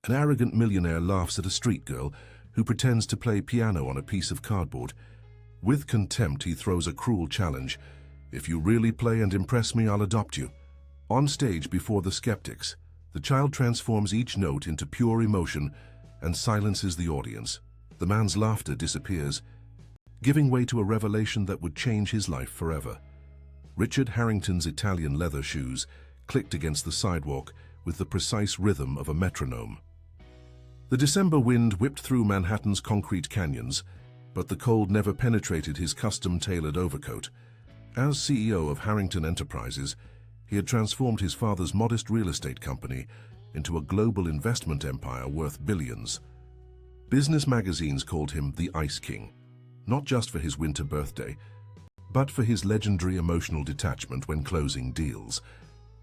An arrogant millionaire laughs at a street girl who pretends to play piano on a piece of cardboard. With contempt, he throws a cruel challenge. "If you really play and impress me, I'll adopt you." On stage before the skeptics, the child transforms each note into pure emotion and silences the audience. The man's laughter disappears, giving way to a revelation that would change his life forever. Richard Harrington's Italian leather shoes clicked against the sidewalk with the precise rhythm of a metronome. The December wind whipped through Manhattan's concrete canyons, but the cold never penetrated his custom-tailored overcoat. As CEO of Harrington Enterprises, he had transformed his father's modest real estate company into a global investment empire worth billions. Business magazines called him the Ice King, not just for his winter birthday, but for his legendary emotional detachment when closing deals.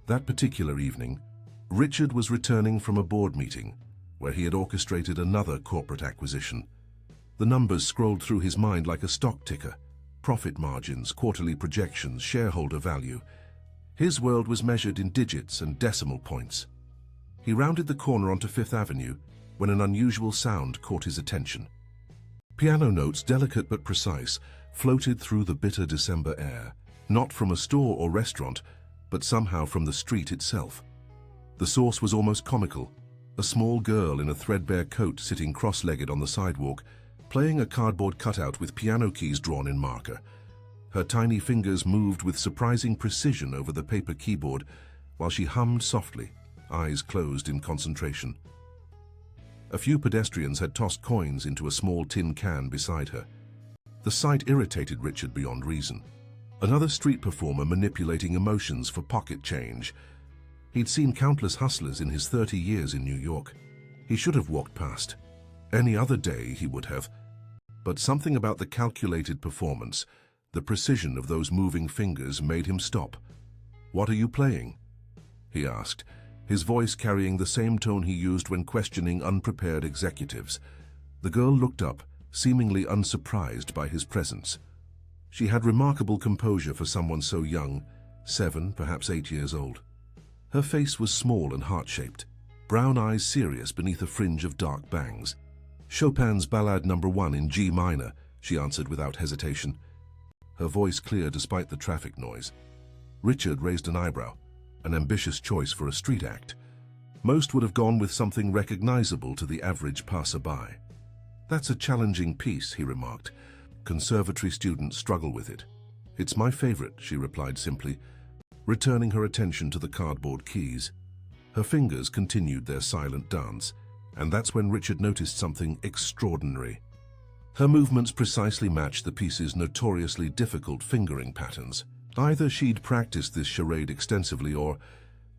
That particular evening, Richard was returning from a board meeting where he had orchestrated another corporate acquisition. The numbers scrolled through his mind like a stock ticker: profit margins, quarterly projections, shareholder value. His world was measured in digits and decimal points. He rounded the corner onto Fifth Avenue when an unusual sound caught his attention. Piano notes, delicate but precise, floated through the bitter December air, not from a store or restaurant, but somehow from the street itself. The source was almost comical: a small girl in a threadbare coat sitting cross-legged on the sidewalk, playing a cardboard cutout with piano keys drawn in marker. Her tiny fingers moved with surprising precision over the paper keyboard while she hummed softly, eyes closed in concentration. A few pedestrians had tossed coins into a small tin can beside her. The sight irritated Richard beyond reason. Another street performer manipulating emotions for pocket change. He'd seen countless hustlers in his 30 years in New York. He should have walked past. Any other day he would have. But something about the calculated performance, the precision of those moving fingers, made him stop. "What are you playing?" he asked, his voice carrying the same tone he used when questioning unprepared executives. The girl looked up, seemingly unsurprised by his presence. She had remarkable composure for someone so young, 7, perhaps 8 years old. Her face was small and heart-shaped, brown eyes serious beneath a fringe of dark bangs. "Chopin's Ballade No. 1 in G minor," she answered without hesitation. Her voice clear despite the traffic noise. Richard raised an eyebrow, an ambitious choice for a street act. Most would have gone with something recognizable to the average passerby. "That's a challenging piece," he remarked. "Conservatory students struggle with it." "It's my favorite," she replied simply, returning her attention to the cardboard keys. Her fingers continued their silent dance, and that's when Richard noticed something extraordinary. Her movements precisely matched the piece's notoriously difficult fingering patterns. Either she'd practiced this charade extensively or—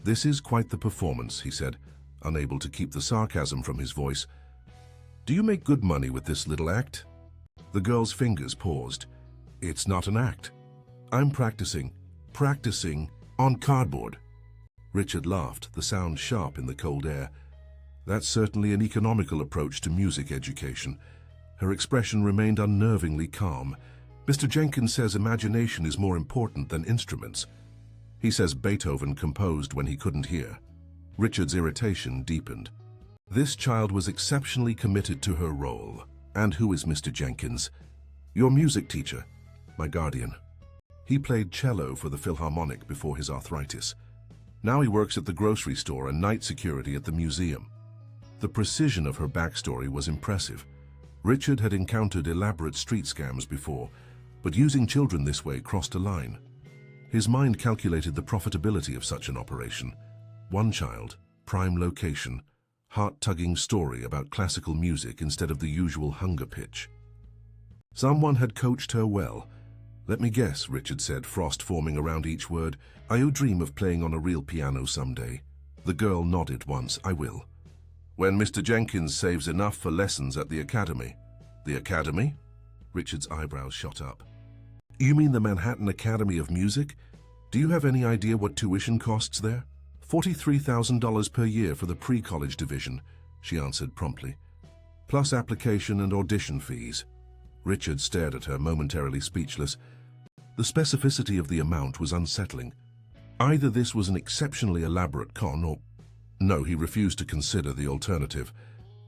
"This is quite the performance," he said, unable to keep the sarcasm from his voice. "Do you make good money with this little act?" The girl's fingers paused. "It's not an act. I'm practicing on cardboard." Richard laughed, the sound sharp in the cold air. "That's certainly an economical approach to music education." Her expression remained unnervingly calm. "Mr. Jenkins says imagination is more important than instruments. He says Beethoven composed when he couldn't hear." Richard's irritation deepened. This child was exceptionally committed to her role. "And who is Mr. Jenkins?" "Your music teacher, my guardian. He played cello for the Philharmonic before his arthritis. Now he works at the grocery store and night security at the museum." The precision of her backstory was impressive. Richard had encountered elaborate street scams before, but using children this way crossed a line. His mind calculated the profitability of such an operation. One child, prime location, heart-tugging story about classical music instead of the usual hunger pitch. Someone had coached her well. "Let me guess," Richard said, frost forming around each word. "I dream of playing on a real piano someday." The girl nodded once. "I will. When Mr. Jenkins saves enough for lessons at the academy." "The academy?" Richard's eyebrows shot up. "You mean the Manhattan Academy of Music? Do you have any idea what tuition costs there?" $43,000 per year for the pre-college division," she answered promptly, "plus application and audition fees." Richard stared at her, momentarily speechless. The specificity of the amount was unsettling. Either this was an exceptionally elaborate con, or No, he refused to consider the alternative.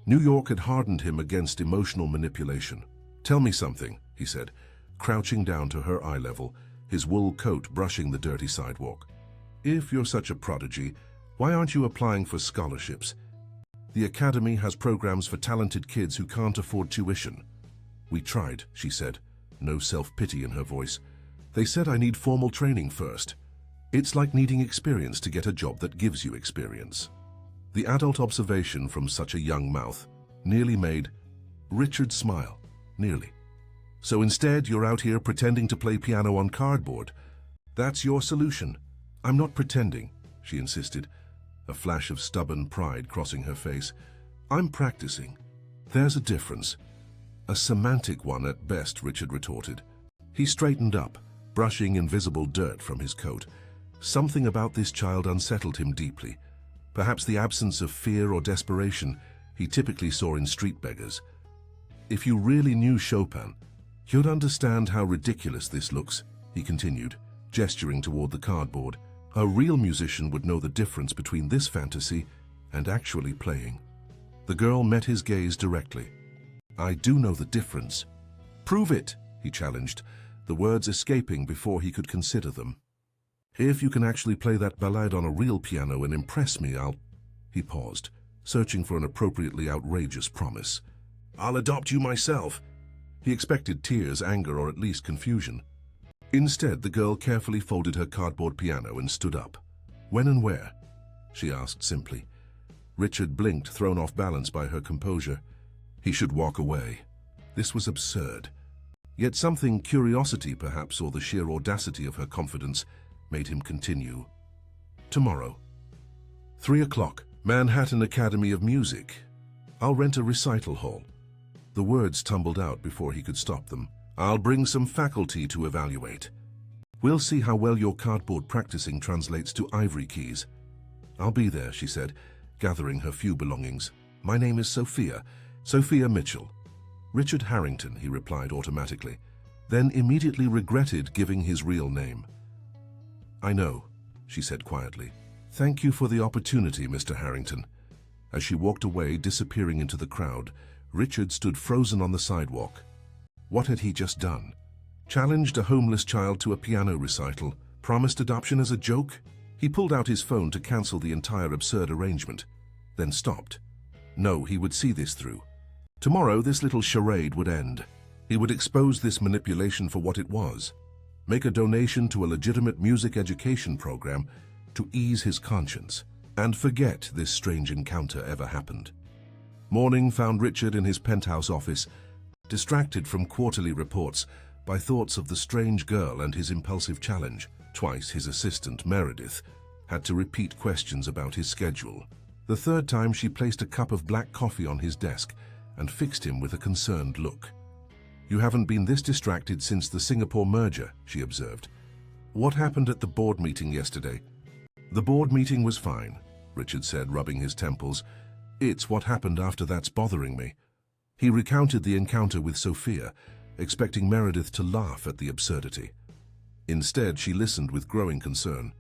New York had hardened him against emotional manipulation. "Tell me something," he said, crouching down to her eye level, his wool coat brushing the dirty sidewalk. "If you're such a prodigy, why aren't you applying for scholarships? The academy has programs for talented kids who can't afford tuition." "We tried," she said, no self-pity in her voice. "They said I need formal training first. It's like needing experience to get a job that gives you experience." The adult observation from such a young mouth nearly made Richard smile. Nearly. "So instead, you're out here pretending to play piano on cardboard. That's your solution." "I'm not pretending," she insisted, a flash of stubborn pride crossing her face. "I'm practicing." "There's a difference." "A semantic one at best," Richard retorted. He straightened up, brushing invisible dirt from his coat. Something about this child unsettled him deeply. Perhaps the absence of fear or desperation he typically saw in street beggars. "If you really knew Chopin, you'd understand how ridiculous this looks," he continued, gesturing toward the cardboard. "A real musician would know the difference between this fantasy and actually playing." The girl met his gaze directly. "I do know the difference." "Prove it," he challenged, the words escaping before he could consider them. "If you can actually play that ballade on a real piano and impress me, I'll—" He paused, searching for an appropriately outrageous promise. "I'll adopt you myself." He expected tears, anger, or at least confusion. Instead, the girl carefully folded her cardboard piano and stood up. "When and where?" she asked simply. Richard blinked, thrown off balance by her composure. He should walk away. This was absurd. Yet something, curiosity perhaps, or the sheer audacity of her confidence, made him continue. "Tomorrow. 3 o'clock, Manhattan Academy of Music. I'll rent a recital hall." The words tumbled out before he could stop them. "I'll bring some faculty to evaluate. We'll see how well your cardboard practicing translates to ivory keys." "I'll be there," she said, gathering her few belongings. "My name is Sophia Mitchell." "Richard Harrington," he replied automatically, then immediately regretted giving his real name. "I know," she said quietly. "Thank you for the opportunity, Mr. Harrington." As she walked away, disappearing into the crowd, Richard stood frozen on the sidewalk. What had he just done? Challenged a homeless child to a piano recital, promised adoption as a joke? He pulled out his phone to cancel the entire absurd arrangement, then stopped. No, he would see this through. Tomorrow, this little charade would end. He would expose this manipulation for what it was. Make a donation to a legitimate music education program to ease his conscience, and forget this strange encounter ever happened. Morning found Richard in his penthouse office, distracted from quarterly reports by thoughts of the strange girl and his impulsive challenge. Twice his assistant, Meredith, had to repeat questions about his schedule. The third time she placed a cup of black coffee on his desk and fixed him with a concerned look. "You haven't been this distracted since the Singapore merger," she observed. "What happened at the board meeting yesterday?" "The board meeting was fine," Richard said, rubbing his temples. "It's what happened after that's bothering me." He recounted the encounter with Sophia, expecting Meredith to laugh at the absurdity. Instead, she listened with growing concern.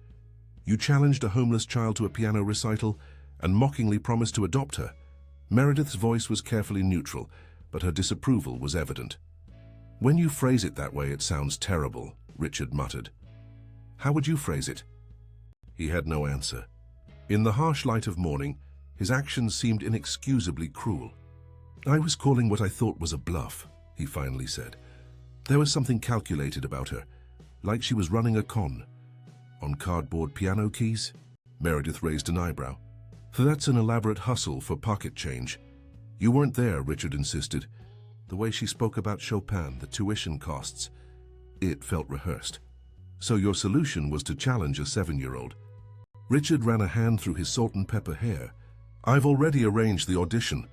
"You challenged a homeless child to a piano recital and mockingly promised to adopt her." Meredith's voice was carefully neutral, but her disapproval was evident. "When you phrase it that way, it sounds terrible," Richard muttered. "How would you phrase it?" He had no answer. In the harsh light of morning, his actions seemed inexcusably cruel. "I was calling what I thought was a bluff," he finally said. "There was something calculated about her, like she was running a con." "On cardboard piano keys?" Meredith raised an eyebrow. "That's an elaborate hustle for pocket change." "You weren't there," Richard insisted. The way she spoke about Chopin, the tuition costs, it felt rehearsed. "So your solution was to challenge a 7-year-old. Richard ran a hand through his salt and pepper hair. "I've already arranged the audition.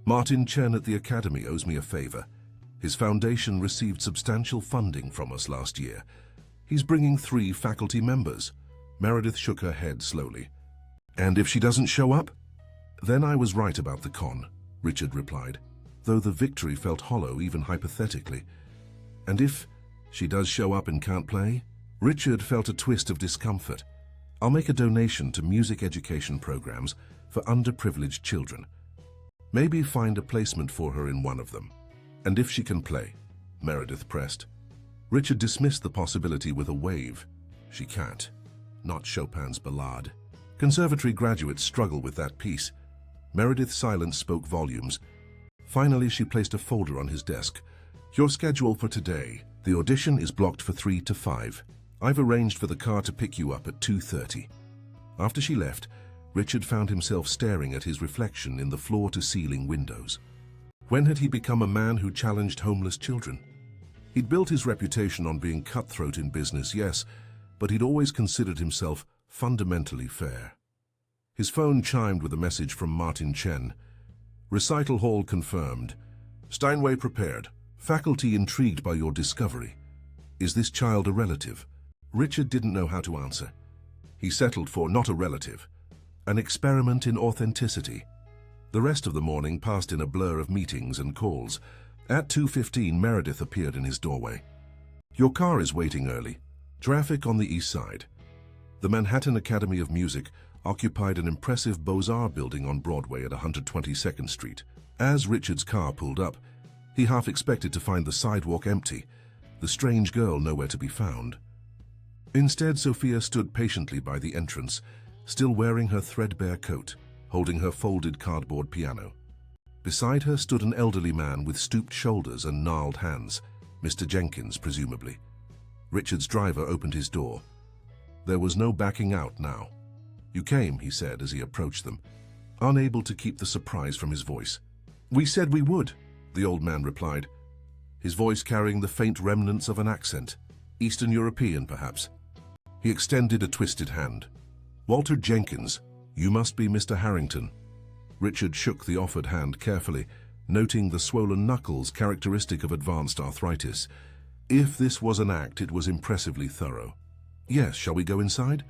Martin Chen at the Academy owes me a favor. His foundation received substantial funding from us last year. He's bringing 3 faculty members." Meredith shook her head slowly. "And if she doesn't show up?" "Then I was right about the con," Richard replied, though the victory felt hollow even hypothetically. "And if she does show up and can't play?" Richard felt a twist of discomfort. "I'll make a donation to music education programs for underprivileged children. Maybe find a placement for her in one of them. And if she can play, Meredith pressed. Richard dismissed the possibility with a wave. She can't. Not Chopin's Ballade. Conservatory graduates struggle with that piece. Meredith's silence spoke volumes. Finally, she placed a folder on his desk. Your schedule for today. The audition is blocked for 3 to 5. I've arranged for the car to pick you up at 2:30. After she left, Richard found himself staring at his reflection in the floor-to-ceiling windows. When had he become a man who challenged homeless children? He'd built his reputation on being cutthroat in business, yes, but he'd always considered himself fundamentally fair. His phone chimed with a message from Martin Chen. Recital hall confirmed. Steinway prepared. Faculty intrigued by your discovery. Is this child a relative? Richard didn't know how to answer. He settled for not a relative. An experiment in authenticity. The rest of the morning passed in a blur of meetings and calls. At 2:15, Meredith appeared in his doorway. Your car is waiting early. Traffic on the east side. The Manhattan Academy of Music occupied an impressive Beaux-Arts building on Broadway at 122nd Street. As Richard's car pulled up, he half expected to find the sidewalk empty, the strange girl nowhere to be found. Instead, Sophia stood patiently by the entrance, still wearing her threadbare coat, holding her folded cardboard piano. Beside her stood an elderly man with stooped shoulders and gnarled hands, Mr. Jenkins, presumably. Richard's driver opened his door. There was no backing out now. You came, he said as he approached them, unable to keep the surprise from his voice. We said we would, the old man replied, his voice carrying the faint remnants of an accent, Eastern European perhaps. He extended a twisted hand. Walter Jenkins, you must be Mr. Harrington. Richard shook the offered hand carefully, noting the swollen knuckles characteristic of advanced arthritis. If this was an act, it was impressively thorough. Yes, shall we go inside?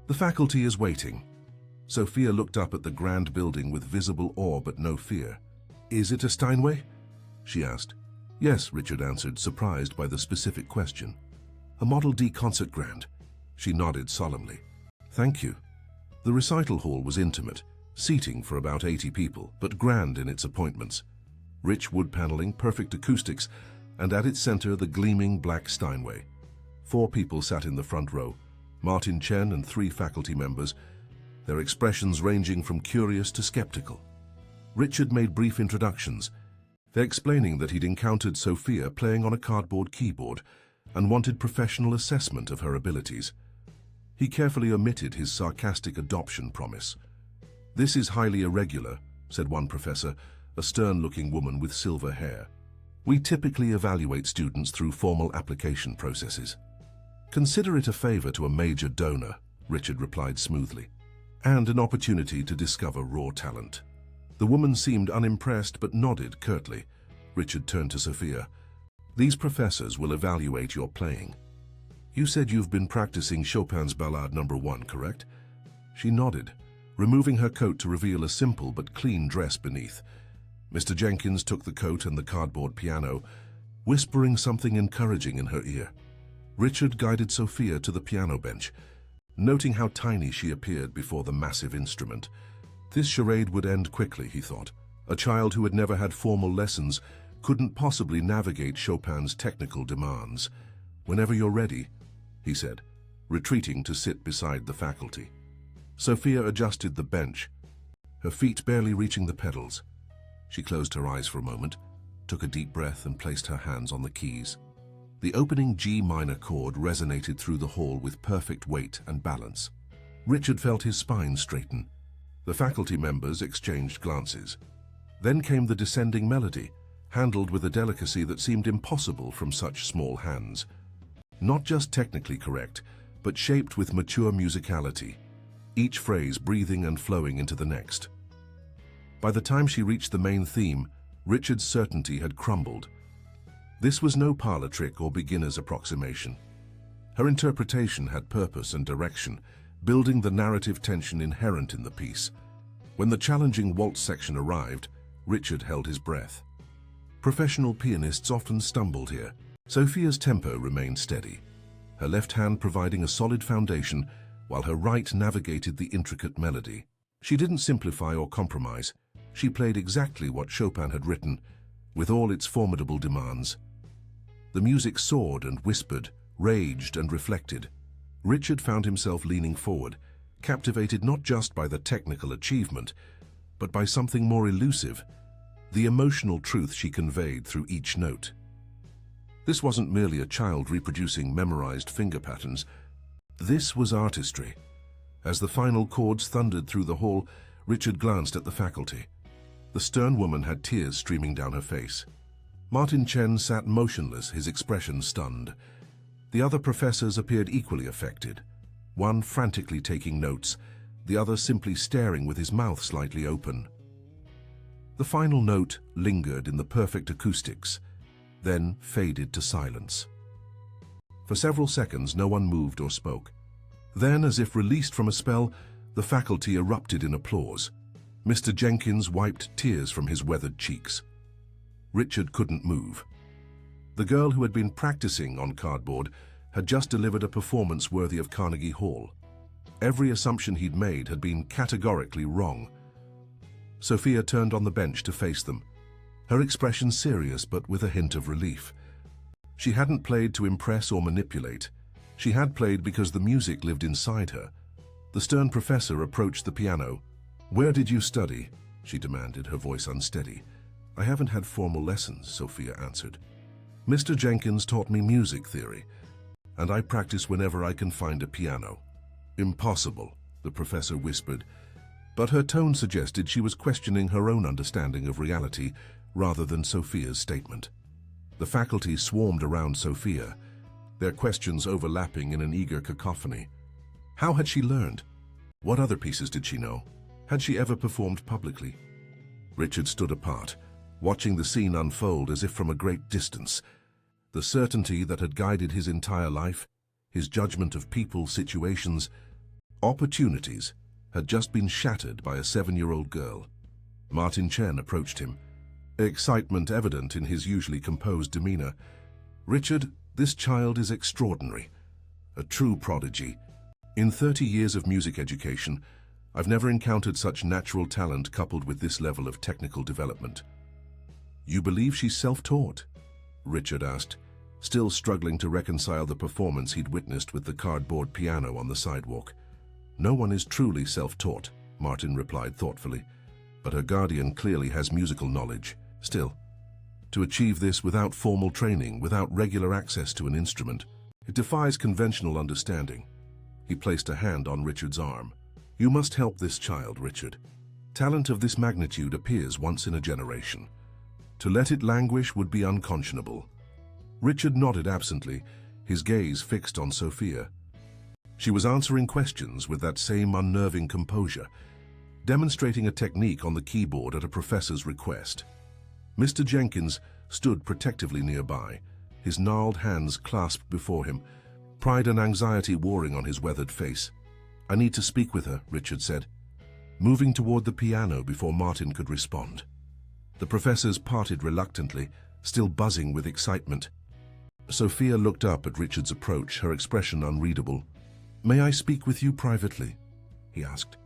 The faculty is waiting. Sophia looked up at the grand building with visible awe but no fear. Is it a Steinway? She asked. Yes, Richard answered, surprised by the specific question. A Model D concert grand. She nodded solemnly. Thank you. The recital hall was intimate, seating for about 80 people, but grand in its appointments. Rich wood paneling, perfect acoustics, and at its center the gleaming black Steinway. 4 people sat in the front row, Martin Chen and 3 faculty members, their expressions ranging from curious to skeptical. Richard made brief introductions, explaining that he'd encountered Sophia playing on a cardboard keyboard and wanted professional assessment of her abilities. He carefully omitted his sarcastic adoption promise. This is highly irregular, said one professor, a stern-looking woman with silver hair. We typically evaluate students through formal application processes. Consider it a favor to a major donor, Richard replied smoothly, and an opportunity to discover raw talent. The woman seemed unimpressed but nodded curtly. Richard turned to Sophia. These professors will evaluate your playing. You said you've been practicing Chopin's Ballade No. 1, correct? She nodded, removing her coat to reveal a simple but clean dress beneath. Mr. Jenkins took the coat and the cardboard piano, whispering something encouraging in her ear. Richard guided Sophia to the piano bench, noting how tiny she appeared before the massive instrument. This charade would end quickly, he thought. A child who had never had formal lessons couldn't possibly navigate Chopin's technical demands. Whenever you're ready, he said, retreating to sit beside the faculty. Sophia adjusted the bench, her feet barely reaching the pedals. She closed her eyes for a moment, took a deep breath and placed her hands on the keys. The opening G minor chord resonated through the hall with perfect weight and balance. Richard felt his spine straighten. The faculty members exchanged glances. Then came the descending melody, handled with a delicacy that seemed impossible from such small hands. Not just technically correct, but shaped with mature musicality, each phrase breathing and flowing into the next. By the time she reached the main theme, Richard's certainty had crumbled. This was no parlor trick or beginner's approximation. Her interpretation had purpose and direction, building the narrative tension inherent in the piece. When the challenging waltz section arrived, Richard held his breath. Professional pianists often stumbled here. Sophia's tempo remained steady, her left hand providing a solid foundation while her right navigated the intricate melody. She didn't simplify or compromise. She played exactly what Chopin had written, with all its formidable demands. The music soared and whispered, raged and reflected. Richard found himself leaning forward, captivated not just by the technical achievement, but by something more elusive, the emotional truth she conveyed through each note. This wasn't merely a child reproducing memorized finger patterns. This was artistry. As the final chords thundered through the hall, Richard glanced at the faculty. The stern woman had tears streaming down her face. Martin Chen sat motionless, his expression stunned. The other professors appeared equally affected, one frantically taking notes, the other simply staring with his mouth slightly open. The final note lingered in the perfect acoustics, then faded to silence. For several seconds, no one moved or spoke. Then, as if released from a spell, the faculty erupted in applause. Mr. Jenkins wiped tears from his weathered cheeks. Richard couldn't move. The girl who had been practicing on cardboard had just delivered a performance worthy of Carnegie Hall. Every assumption he'd made had been categorically wrong. Sophia turned on the bench to face them, her expression serious but with a hint of relief. She hadn't played to impress or manipulate. She had played because the music lived inside her. The stern professor approached the piano. "Where did you study?" she demanded, her voice unsteady. "I haven't had formal lessons," Sophia answered. "Mr. Jenkins taught me music theory, and I practice whenever I can find a piano." "Impossible," the professor whispered, but her tone suggested she was questioning her own understanding of reality rather than Sophia's statement. The faculty swarmed around Sophia, their questions overlapping in an eager cacophony. How had she learned? What other pieces did she know? Had she ever performed publicly? Richard stood apart, watching the scene unfold as if from a great distance. The certainty that had guided his entire life, his judgment of people, situations, opportunities, had just been shattered by a 7-year-old girl. Martin Chen approached him, excitement evident in his usually composed demeanor. "Richard, this child is extraordinary, a true prodigy. In 30 years of music education, I've never encountered such natural talent coupled with this level of technical development." "You believe she's self-taught?" Richard asked, still struggling to reconcile the performance he'd witnessed with the cardboard piano on the sidewalk. "No one is truly self-taught," Martin replied thoughtfully, "but her guardian clearly has musical knowledge. Still, to achieve this without formal training, without regular access to an instrument, it defies conventional understanding." He placed a hand on Richard's arm. "You must help this child, Richard. Talent of this magnitude appears once in a generation. To let it languish would be unconscionable." Richard nodded absently, his gaze fixed on Sophia. She was answering questions with that same unnerving composure, demonstrating a technique on the keyboard at a professor's request. Mr. Jenkins stood protectively nearby, his gnarled hands clasped before him, pride and anxiety warring on his weathered face. "I need to speak with her," Richard said, moving toward the piano before Martin could respond. The professors parted reluctantly, still buzzing with excitement. Sophia looked up at Richard's approach, her expression unreadable. "May I speak with you privately?" he asked.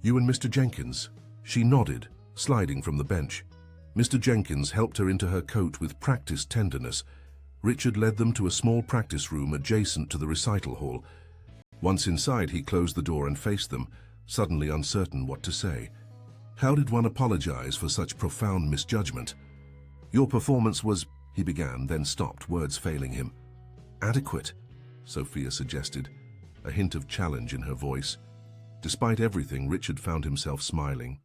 "You and Mr. Jenkins?" She nodded, sliding from the bench. Mr. Jenkins helped her into her coat with practiced tenderness. Richard led them to a small practice room adjacent to the recital hall. Once inside, he closed the door and faced them, suddenly uncertain what to say. How did one apologize for such profound misjudgment? "Your performance was," he began, then stopped, words failing him. "Adequate," Sophia suggested, a hint of challenge in her voice. Despite everything, Richard found himself smiling.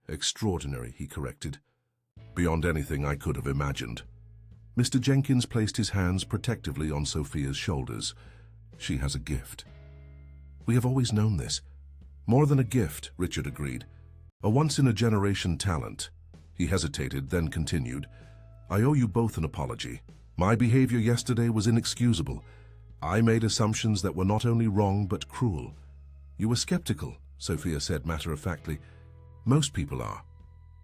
"Extraordinary," he corrected. "Beyond anything I could have imagined." Mr. Jenkins placed his hands protectively on Sophia's shoulders. "She has a gift." "We have always known this." "More than a gift," Richard agreed. "A once-in-a-generation talent." He hesitated, then continued. "I owe you both an apology. My behavior yesterday was inexcusable. I made assumptions that were not only wrong but cruel." "You were skeptical," Sophia said matter-of-factly. "Most people are."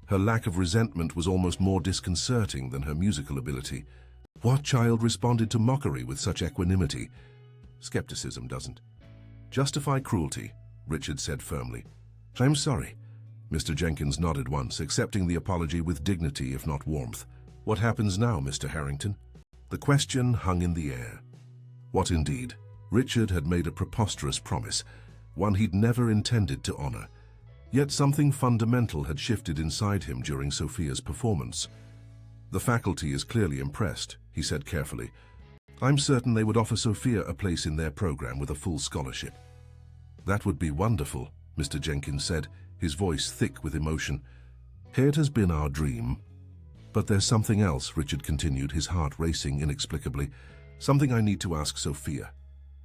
Her lack of resentment was almost more disconcerting than her musical ability. What child responded to mockery with such equanimity? Skepticism doesn't justify cruelty, Richard said firmly. I'm sorry. Mr. Jenkins nodded once, accepting the apology with dignity if not warmth. What happens now, Mr. Harrington? The question hung in the air. What indeed? Richard had made a preposterous promise, one he'd never intended to honor. Yet something fundamental had shifted inside him during Sophia's performance. The faculty is clearly impressed, he said carefully. I'm certain they would offer Sophia a place in their program with a full scholarship. That would be wonderful, Mr. Jenkins said, his voice thick with emotion. It has been our dream. But there's something else, Richard continued, his heart racing inexplicably. Something I need to ask Sophia.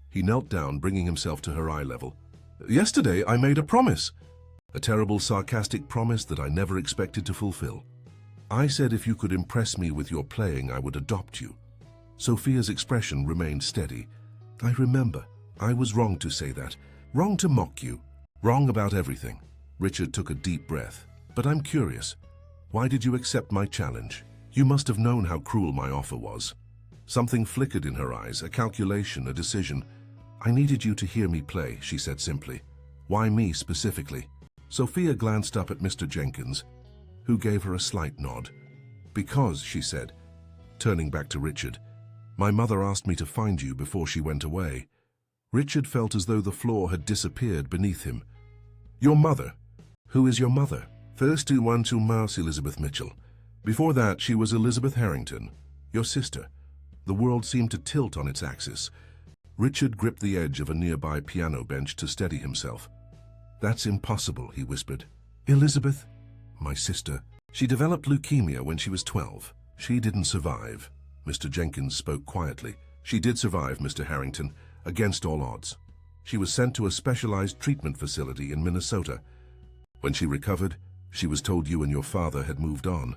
He knelt down, bringing himself to her eye level. Yesterday I made a promise. A terrible, sarcastic promise that I never expected to fulfill. I said if you could impress me with your playing, I would adopt you. Sophia's expression remained steady. I remember. I was wrong to say that. Wrong to mock you. Wrong about everything. Richard took a deep breath. But I'm curious. Why did you accept my challenge? You must have known how cruel my offer was. Something flickered in her eyes, a calculation, a decision. I needed you to hear me play, she said simply. Why me specifically? Sophia glanced up at Mr. Jenkins, who gave her a slight nod. Because, she said, turning back to Richard, my mother asked me to find you before she went away. Richard felt as though the floor had disappeared beneath him. Your mother? Who is your mother? First to one to Mouse Elizabeth Mitchell. Before that, she was Elizabeth Harrington, your sister. The world seemed to tilt on its axis. Richard gripped the edge of a nearby piano bench to steady himself. That's impossible, he whispered. Elizabeth? My sister. She developed leukemia when she was 12. She didn't survive. Mr. Jenkins spoke quietly. She did survive, Mr. Harrington, against all odds. She was sent to a specialized treatment facility in Minnesota. When she recovered, she was told you and your father had moved on,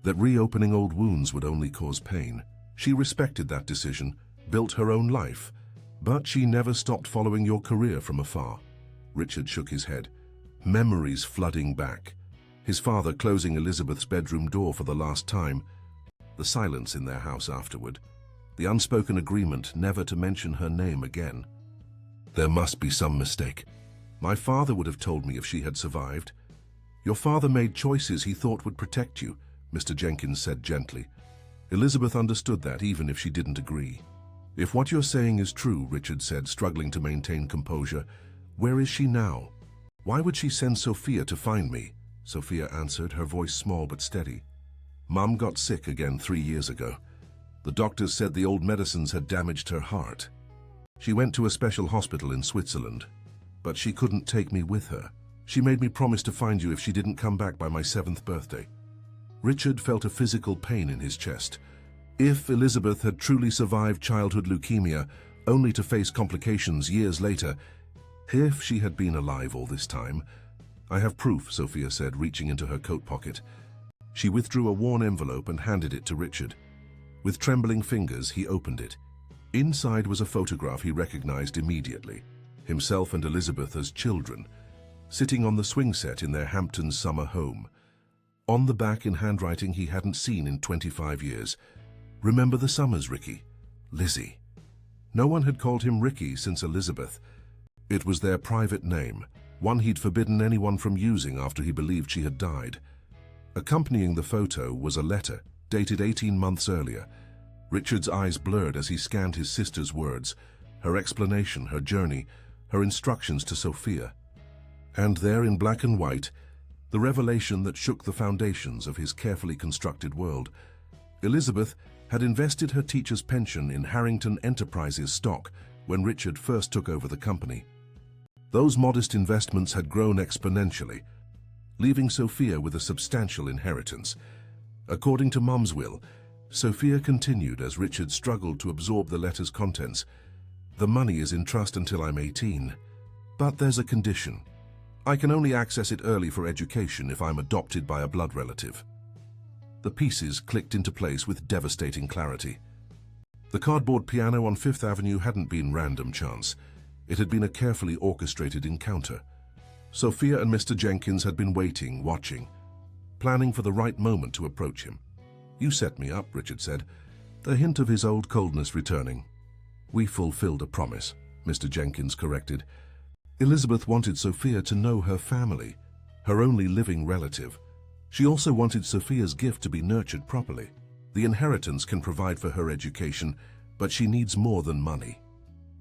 that reopening old wounds would only cause pain. She respected that decision, built her own life, but she never stopped following your career from afar. Richard shook his head, memories flooding back. His father closing Elizabeth's bedroom door for the last time, the silence in their house afterward, the unspoken agreement never to mention her name again. There must be some mistake. My father would have told me if she had survived. Your father made choices he thought would protect you, Mr. Jenkins said gently. Elizabeth understood that even if she didn't agree. If what you're saying is true, Richard said, struggling to maintain composure, where is she now? Why would she send Sophia to find me? Sophia answered, her voice small but steady. Mum got sick again 3 years ago. The doctors said the old medicines had damaged her heart. She went to a special hospital in Switzerland, but she couldn't take me with her. She made me promise to find you if she didn't come back by my 7th birthday. Richard felt a physical pain in his chest. If Elizabeth had truly survived childhood leukemia, only to face complications years later, if she had been alive all this time, I have proof, Sophia said, reaching into her coat pocket. She withdrew a worn envelope and handed it to Richard. With trembling fingers, he opened it. Inside was a photograph he recognized immediately, himself and Elizabeth as children, sitting on the swing set in their Hampton summer home. On the back, in handwriting he hadn't seen in 25 years, remember the summers, Ricky? Lizzie. No one had called him Ricky since Elizabeth. It was their private name, one he'd forbidden anyone from using after he believed she had died. Accompanying the photo was a letter, dated 18 months earlier. Richard's eyes blurred as he scanned his sister's words, her explanation, her journey, her instructions to Sophia. And there in black and white, the revelation that shook the foundations of his carefully constructed world. Elizabeth had invested her teacher's pension in Harrington Enterprises stock when Richard first took over the company. Those modest investments had grown exponentially, leaving Sophia with a substantial inheritance. According to Mum's will, Sophia continued as Richard struggled to absorb the letter's contents. The money is in trust until I'm 18. But there's a condition. I can only access it early for education if I'm adopted by a blood relative. The pieces clicked into place with devastating clarity. The cardboard piano on Fifth Avenue hadn't been random chance. It had been a carefully orchestrated encounter. Sophia and Mr. Jenkins had been waiting, watching, planning for the right moment to approach him. You set me up, Richard said, the hint of his old coldness returning. We fulfilled a promise, Mr. Jenkins corrected. Elizabeth wanted Sophia to know her family, her only living relative. She also wanted Sophia's gift to be nurtured properly. The inheritance can provide for her education, but she needs more than money.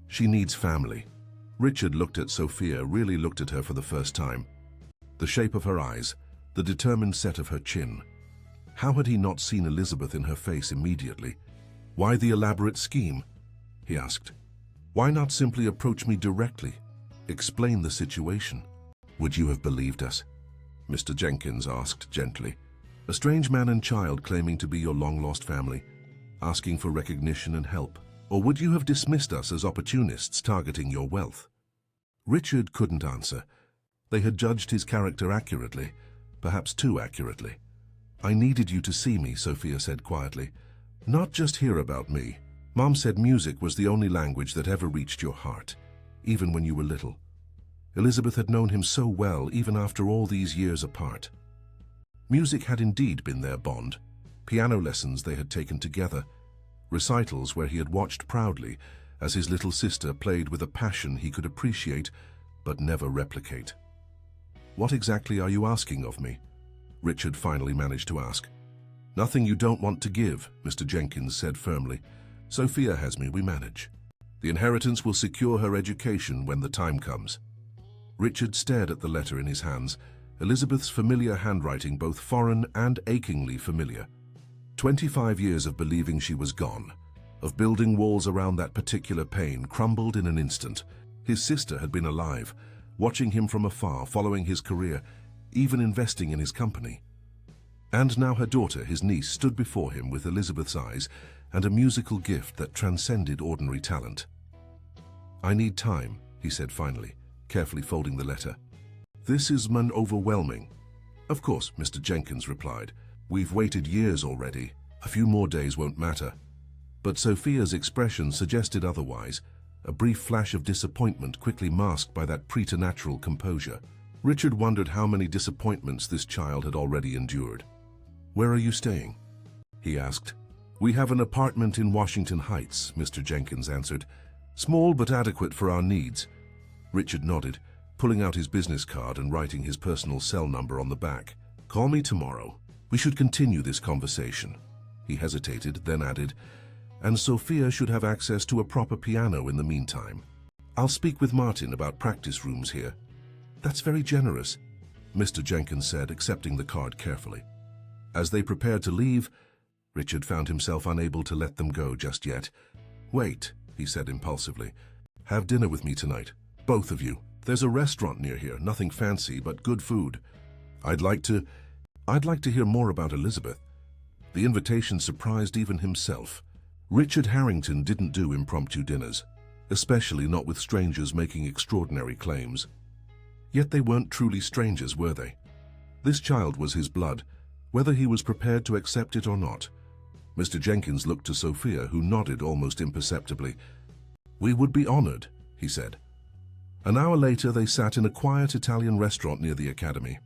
She needs family. Richard looked at Sophia, really looked at her for the first time. The shape of her eyes, the determined set of her chin. How had he not seen Elizabeth in her face immediately? Why the elaborate scheme? He asked. Why not simply approach me directly? Explain the situation. Would you have believed us? Mr. Jenkins asked gently. A strange man and child claiming to be your long-lost family, asking for recognition and help. Or would you have dismissed us as opportunists targeting your wealth? Richard couldn't answer. They had judged his character accurately, perhaps too accurately. I needed you to see me, Sophia said quietly. Not just hear about me. Mom said music was the only language that ever reached your heart, even when you were little. Elizabeth had known him so well even after all these years apart. Music had indeed been their bond. Piano lessons they had taken together, recitals where he had watched proudly as his little sister played with a passion he could appreciate but never replicate. What exactly are you asking of me? Richard finally managed to ask. Nothing you don't want to give, Mr. Jenkins said firmly. Sophia has me, we manage. The inheritance will secure her education when the time comes. Richard stared at the letter in his hands, Elizabeth's familiar handwriting both foreign and achingly familiar. 25 years of believing she was gone, of building walls around that particular pain, crumbled in an instant. His sister had been alive, watching him from afar, following his career, even investing in his company. And now her daughter, his niece, stood before him with Elizabeth's eyes and a musical gift that transcended ordinary talent. I need time, he said finally, carefully folding the letter. This is overwhelming. Of course, Mr. Jenkins replied. We've waited years already. A few more days won't matter. But Sophia's expression suggested otherwise, a brief flash of disappointment quickly masked by that preternatural composure. Richard wondered how many disappointments this child had already endured. Where are you staying? He asked. We have an apartment in Washington Heights, Mr. Jenkins answered. Small but adequate for our needs. Richard nodded, pulling out his business card and writing his personal cell number on the back. Call me tomorrow. We should continue this conversation. He hesitated, then added, and Sophia should have access to a proper piano in the meantime. I'll speak with Martin about practice rooms here. That's very generous, Mr. Jenkins said, accepting the card carefully. As they prepared to leave, Richard found himself unable to let them go just yet. Wait, he said impulsively. Have dinner with me tonight, both of you. There's a restaurant near here, nothing fancy, but good food. I'd like to hear more about Elizabeth. The invitation surprised even himself. Richard Harrington didn't do impromptu dinners, especially not with strangers making extraordinary claims. Yet they weren't truly strangers, were they? This child was his blood, whether he was prepared to accept it or not. Mr. Jenkins looked to Sophia, who nodded almost imperceptibly. We would be honored, he said. An hour later, they sat in a quiet Italian restaurant near the academy.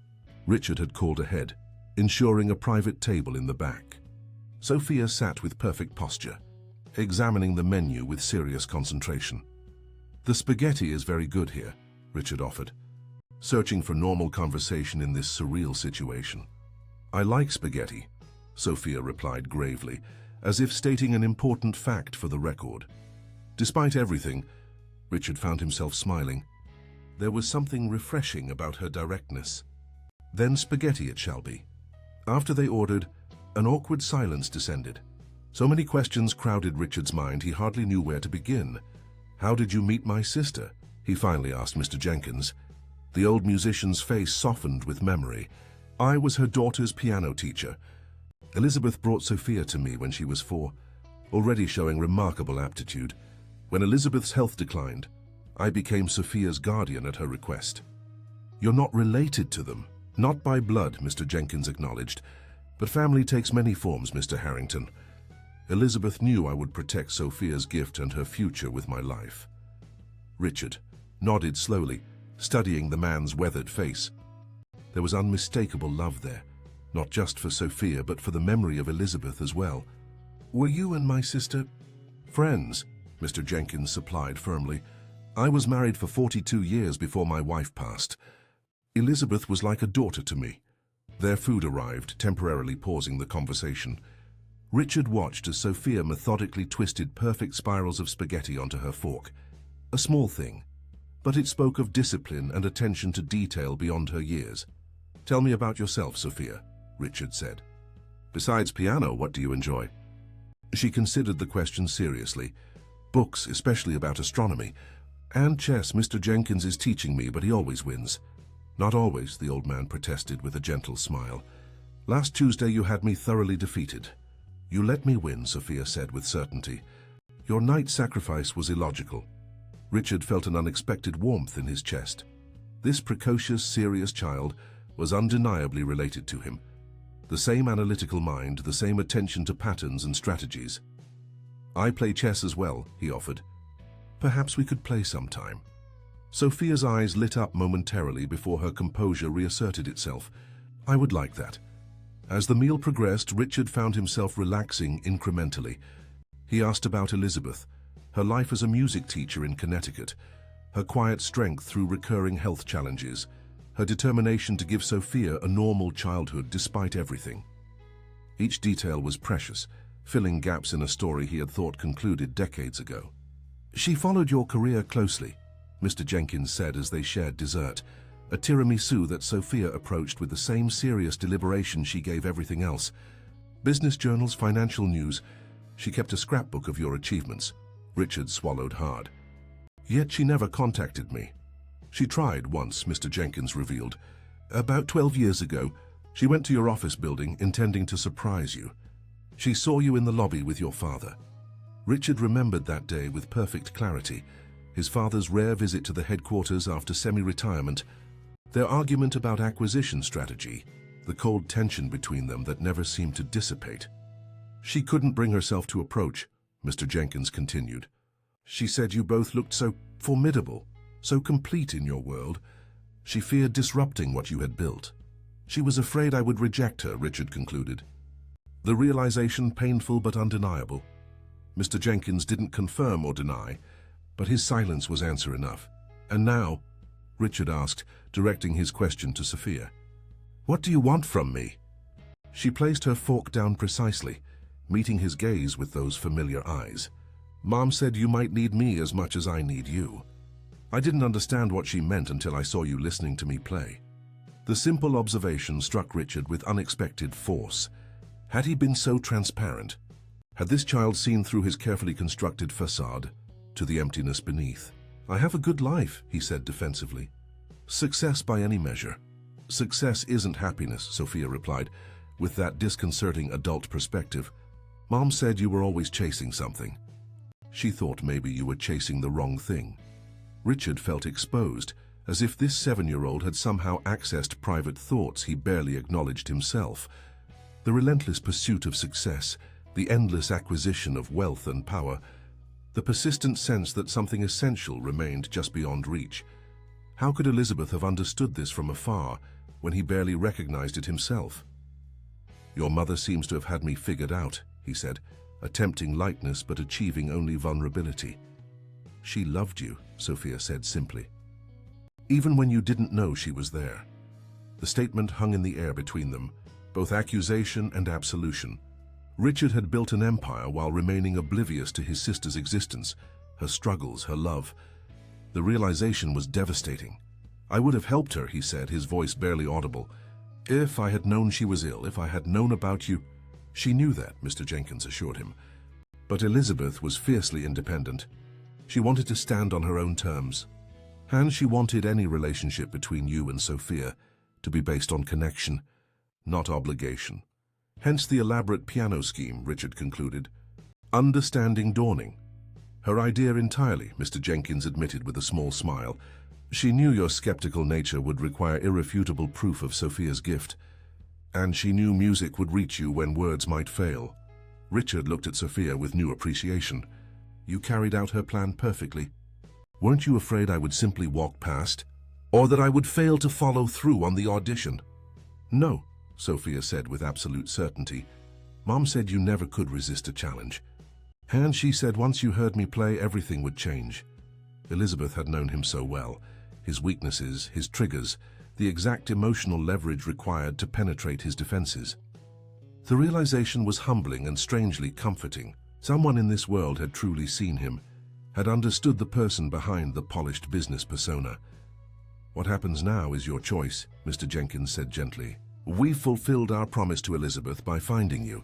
Richard had called ahead, ensuring a private table in the back. Sophia sat with perfect posture, examining the menu with serious concentration. The spaghetti is very good here, Richard offered, searching for normal conversation in this surreal situation. I like spaghetti, Sophia replied gravely, as if stating an important fact for the record. Despite everything, Richard found himself smiling. There was something refreshing about her directness. Then spaghetti it shall be. After they ordered, an awkward silence descended. So many questions crowded Richard's mind he hardly knew where to begin. How did you meet my sister? He finally asked Mr. Jenkins. The old musician's face softened with memory. I was her daughter's piano teacher. Elizabeth brought Sophia to me when she was 4, already showing remarkable aptitude. When Elizabeth's health declined, I became Sophia's guardian at her request. You're not related to them. Not by blood, Mr. Jenkins acknowledged, but family takes many forms, Mr. Harrington. Elizabeth knew I would protect Sophia's gift and her future with my life. Richard nodded slowly, studying the man's weathered face. There was unmistakable love there, not just for Sophia, but for the memory of Elizabeth as well. Were you and my sister friends? Mr. Jenkins supplied firmly. I was married for 42 years before my wife passed. Elizabeth was like a daughter to me. Their food arrived, temporarily pausing the conversation. Richard watched as Sophia methodically twisted perfect spirals of spaghetti onto her fork. A small thing, but it spoke of discipline and attention to detail beyond her years. "Tell me about yourself, Sophia," Richard said. "Besides piano, what do you enjoy?" She considered the question seriously. "Books, especially about astronomy. And chess. Mr. Jenkins is teaching me, but he always wins." "Not always," the old man protested with a gentle smile. "Last Tuesday you had me thoroughly defeated." "You let me win," Sophia said with certainty. "Your knight sacrifice was illogical." Richard felt an unexpected warmth in his chest. This precocious, serious child was undeniably related to him. The same analytical mind, the same attention to patterns and strategies. "I play chess as well," he offered. "Perhaps we could play sometime." Sophia's eyes lit up momentarily before her composure reasserted itself. "I would like that." As the meal progressed, Richard found himself relaxing incrementally. He asked about Elizabeth, her life as a music teacher in Connecticut, her quiet strength through recurring health challenges, her determination to give Sophia a normal childhood despite everything. Each detail was precious, filling gaps in a story he had thought concluded decades ago. "She followed your career closely," Mr. Jenkins said as they shared dessert, a tiramisu that Sophia approached with the same serious deliberation she gave everything else. "Business journals, financial news. She kept a scrapbook of your achievements." Richard swallowed hard. "Yet she never contacted me." "She tried once," Mr. Jenkins revealed. "About 12 years ago, she went to your office building intending to surprise you. She saw you in the lobby with your father." Richard remembered that day with perfect clarity, his father's rare visit to the headquarters after semi-retirement, their argument about acquisition strategy, the cold tension between them that never seemed to dissipate. "She couldn't bring herself to approach," Mr. Jenkins continued. "She said you both looked so formidable, so complete in your world. She feared disrupting what you had built. She was afraid I would reject her," Richard concluded. The realization painful but undeniable. Mr. Jenkins didn't confirm or deny, but his silence was answer enough. "And now," Richard asked, directing his question to Sophia, "what do you want from me?" She placed her fork down precisely, meeting his gaze with those familiar eyes. "Mom said you might need me as much as I need you." I didn't understand what she meant until I saw you listening to me play. The simple observation struck Richard with unexpected force. Had he been so transparent? Had this child seen through his carefully constructed facade to the emptiness beneath? "I have a good life," he said defensively. "Success by any measure." "Success isn't happiness," Sophia replied, with that disconcerting adult perspective. "Mom said you were always chasing something." She thought maybe you were chasing the wrong thing. Richard felt exposed, as if this 7-year-old had somehow accessed private thoughts he barely acknowledged himself. The relentless pursuit of success, the endless acquisition of wealth and power, the persistent sense that something essential remained just beyond reach. How could Elizabeth have understood this from afar when he barely recognized it himself? "Your mother seems to have had me figured out," he said, attempting lightness but achieving only vulnerability. "She loved you," Sophia said simply. "Even when you didn't know she was there." The statement hung in the air between them, both accusation and absolution. Richard had built an empire while remaining oblivious to his sister's existence, her struggles, her love. The realization was devastating. "I would have helped her," he said, his voice barely audible. "If I had known she was ill, if I had known about you." "She knew that," Mr. Jenkins assured him. But Elizabeth was fiercely independent. She wanted to stand on her own terms. And she wanted any relationship between you and Sophia to be based on connection, not obligation. Hence the elaborate piano scheme, Richard concluded. Understanding dawning. Her idea entirely, Mr. Jenkins admitted with a small smile. She knew your skeptical nature would require irrefutable proof of Sophia's gift. And she knew music would reach you when words might fail. Richard looked at Sophia with new appreciation. You carried out her plan perfectly. Weren't you afraid I would simply walk past? Or that I would fail to follow through on the audition? No, Sophia said with absolute certainty. Mom said you never could resist a challenge. And she said once you heard me play, everything would change. Elizabeth had known him so well, his weaknesses, his triggers, the exact emotional leverage required to penetrate his defenses. The realization was humbling and strangely comforting. Someone in this world had truly seen him, had understood the person behind the polished business persona. "What happens now is your choice," Mr. Jenkins said gently. "We've fulfilled our promise to Elizabeth by finding you.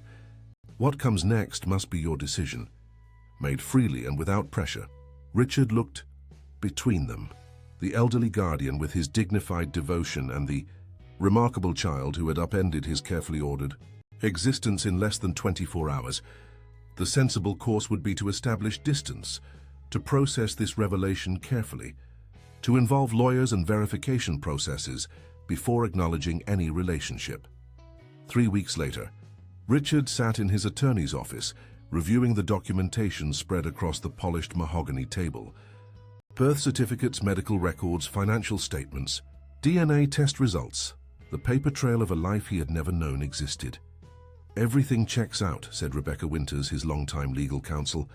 What comes next must be your decision, made freely and without pressure." Richard looked between them, the elderly guardian with his dignified devotion and the remarkable child who had upended his carefully ordered existence in less than 24 hours. The sensible course would be to establish distance, to process this revelation carefully, to involve lawyers and verification processes before acknowledging any relationship. 3 weeks later, Richard sat in his attorney's office, reviewing the documentation spread across the polished mahogany table. Birth certificates, medical records, financial statements, DNA test results, the paper trail of a life he had never known existed. "Everything checks out," said Rebecca Winters, his longtime legal counsel.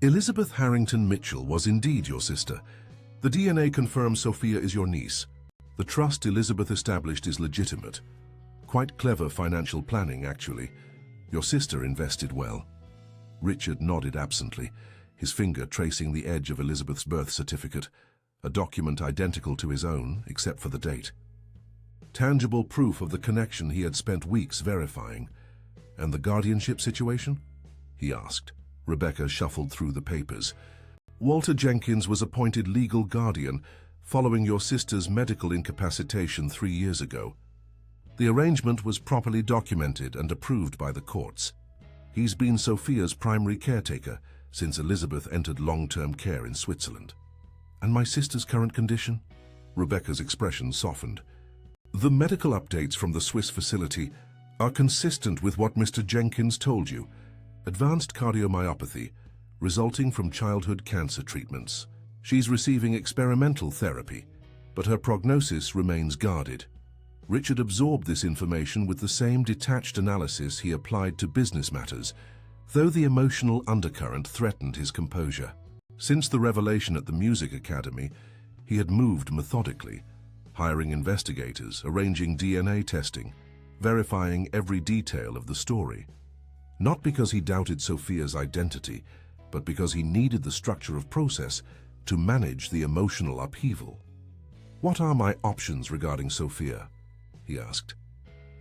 "Elizabeth Harrington Mitchell was indeed your sister. The DNA confirms Sophia is your niece. The trust Elizabeth established is legitimate. Quite clever financial planning, actually. Your sister invested well." Richard nodded absently, his finger tracing the edge of Elizabeth's birth certificate, a document identical to his own, except for the date. Tangible proof of the connection he had spent weeks verifying. "And the guardianship situation?" he asked. Rebecca shuffled through the papers. "Walter Jenkins was appointed legal guardian following your sister's medical incapacitation 3 years ago. The arrangement was properly documented and approved by the courts. He's been Sophia's primary caretaker since Elizabeth entered long-term care in Switzerland." "And my sister's current condition?" Rebecca's expression softened. "The medical updates from the Swiss facility are consistent with what Mr. Jenkins told you. Advanced cardiomyopathy, resulting from childhood cancer treatments. She's receiving experimental therapy, but her prognosis remains guarded." Richard absorbed this information with the same detached analysis he applied to business matters, though the emotional undercurrent threatened his composure. Since the revelation at the music academy, he had moved methodically, hiring investigators, arranging DNA testing, verifying every detail of the story. Not because he doubted Sophia's identity, but because he needed the structure of process to manage the emotional upheaval. "What are my options regarding Sophia?" he asked.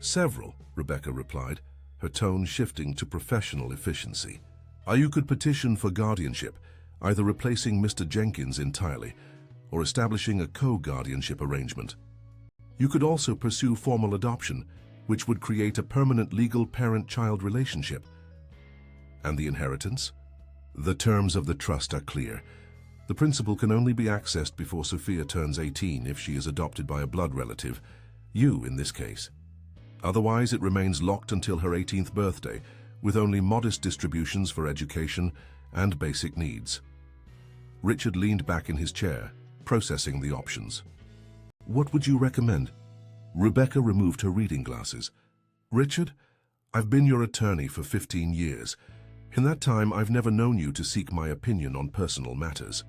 "Several," Rebecca replied, her tone shifting to professional efficiency. "You could petition for guardianship, either replacing Mr. Jenkins entirely or establishing a co-guardianship arrangement. You could also pursue formal adoption, which would create a permanent legal parent-child relationship." "And the inheritance?" "The terms of the trust are clear. The principal can only be accessed before Sophia turns 18 if she is adopted by a blood relative, you in this case. Otherwise, it remains locked until her 18th birthday, with only modest distributions for education and basic needs." Richard leaned back in his chair, processing the options. "What would you recommend?" Rebecca removed her reading glasses. "Richard, I've been your attorney for 15 years. In that time, I've never known you to seek my opinion on personal matters."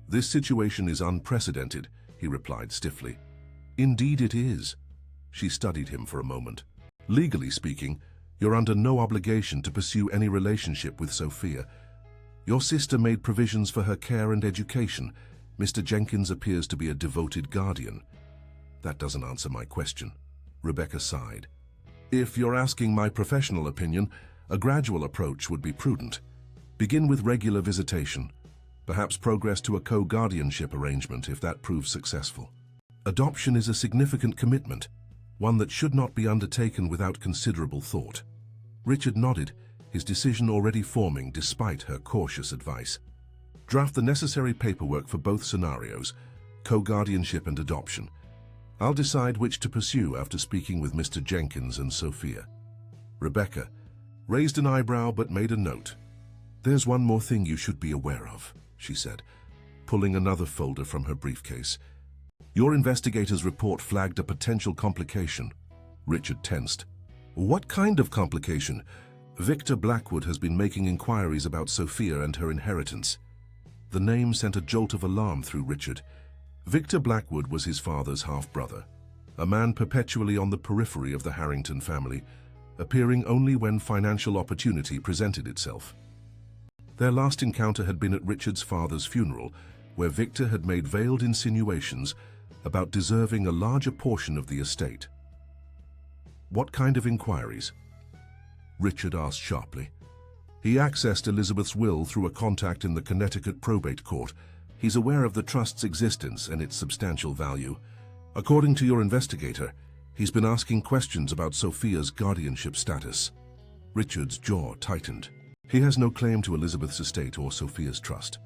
"This situation is unprecedented," he replied stiffly. "Indeed it is." She studied him for a moment. "Legally speaking, you're under no obligation to pursue any relationship with Sophia. Your sister made provisions for her care and education. Mr. Jenkins appears to be a devoted guardian." "That doesn't answer my question." Rebecca sighed. "If you're asking my professional opinion, a gradual approach would be prudent. Begin with regular visitation, perhaps progress to a co-guardianship arrangement if that proves successful. Adoption is a significant commitment, one that should not be undertaken without considerable thought." Richard nodded, his decision already forming despite her cautious advice. "Draft the necessary paperwork for both scenarios, co-guardianship and adoption. I'll decide which to pursue after speaking with Mr. Jenkins and Sophia." Rebecca raised an eyebrow but made a note. "There's one more thing you should be aware of," she said, pulling another folder from her briefcase. "Your investigator's report flagged a potential complication." Richard tensed. "What kind of complication?" "Victor Blackwood has been making inquiries about Sophia and her inheritance." The name sent a jolt of alarm through Richard. Victor Blackwood was his father's half-brother, a man perpetually on the periphery of the Harrington family, appearing only when financial opportunity presented itself. Their last encounter had been at Richard's father's funeral, where Victor had made veiled insinuations about deserving a larger portion of the estate. "What kind of inquiries?" Richard asked sharply. He accessed Elizabeth's will through a contact in the Connecticut probate court. He's aware of the trust's existence and its substantial value. According to your investigator, he's been asking questions about Sophia's guardianship status. Richard's jaw tightened. He has no claim to Elizabeth's estate or Sophia's trust.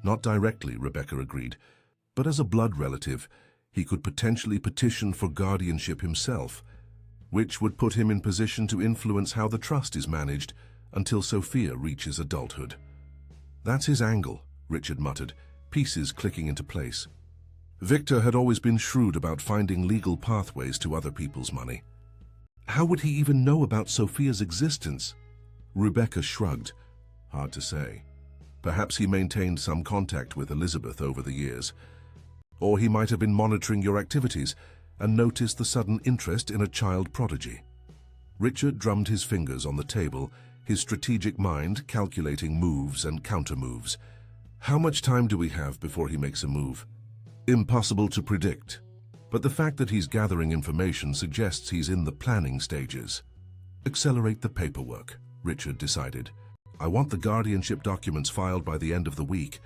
Not directly, Rebecca agreed, but as a blood relative, he could potentially petition for guardianship himself, which would put him in position to influence how the trust is managed until Sophia reaches adulthood. That's his angle, Richard muttered, pieces clicking into place. Victor had always been shrewd about finding legal pathways to other people's money. How would he even know about Sophia's existence? Rebecca shrugged. Hard to say. Perhaps he maintained some contact with Elizabeth over the years. Or he might have been monitoring your activities and noticed the sudden interest in a child prodigy. Richard drummed his fingers on the table, his strategic mind calculating moves and counter-moves. How much time do we have before he makes a move? Impossible to predict. But the fact that he's gathering information suggests he's in the planning stages. Accelerate the paperwork, Richard decided. I want the guardianship documents filed by the end of the week,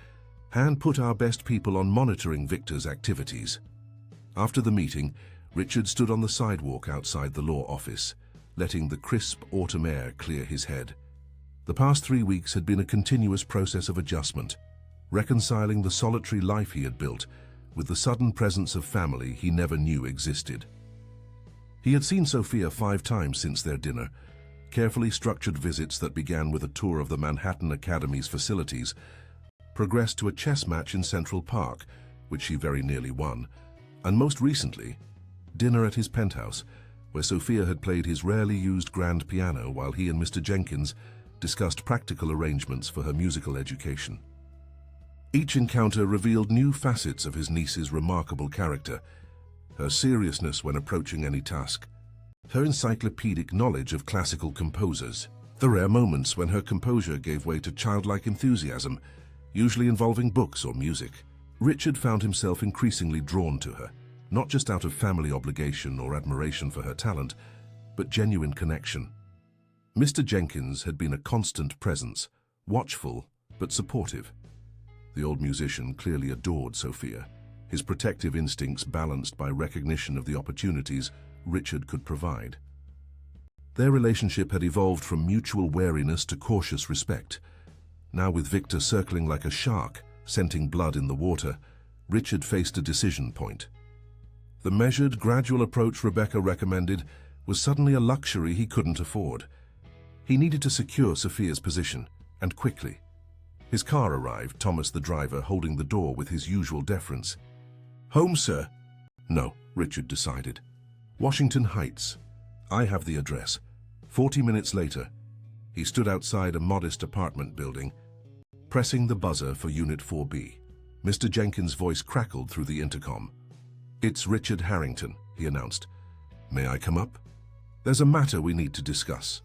and put our best people on monitoring Victor's activities. After the meeting, Richard stood on the sidewalk outside the law office, letting the crisp autumn air clear his head. The past 3 weeks had been a continuous process of adjustment, reconciling the solitary life he had built with the sudden presence of family he never knew existed. He had seen Sophia 5 times since their dinner, carefully structured visits that began with a tour of the Manhattan Academy's facilities, progressed to a chess match in Central Park, which she very nearly won, and most recently, dinner at his penthouse, where Sophia had played his rarely used grand piano while he and Mr. Jenkins discussed practical arrangements for her musical education. Each encounter revealed new facets of his niece's remarkable character, her seriousness when approaching any task, her encyclopedic knowledge of classical composers, the rare moments when her composure gave way to childlike enthusiasm, usually involving books or music. Richard found himself increasingly drawn to her, not just out of family obligation or admiration for her talent, but genuine connection. Mr. Jenkins had been a constant presence, watchful but supportive. The old musician clearly adored Sophia, his protective instincts balanced by recognition of the opportunities Richard could provide. Their relationship had evolved from mutual wariness to cautious respect. Now, with Victor circling like a shark, scenting blood in the water, Richard faced a decision point. The measured, gradual approach Rebecca recommended was suddenly a luxury he couldn't afford. He needed to secure Sophia's position, and quickly. His car arrived, Thomas the driver holding the door with his usual deference. "Home, sir?" "No," Richard decided. "Washington Heights. I have the address." 40 minutes later, he stood outside a modest apartment building, pressing the buzzer for Unit 4B. Mr. Jenkins' voice crackled through the intercom. "It's Richard Harrington," he announced. "May I come up? There's a matter we need to discuss."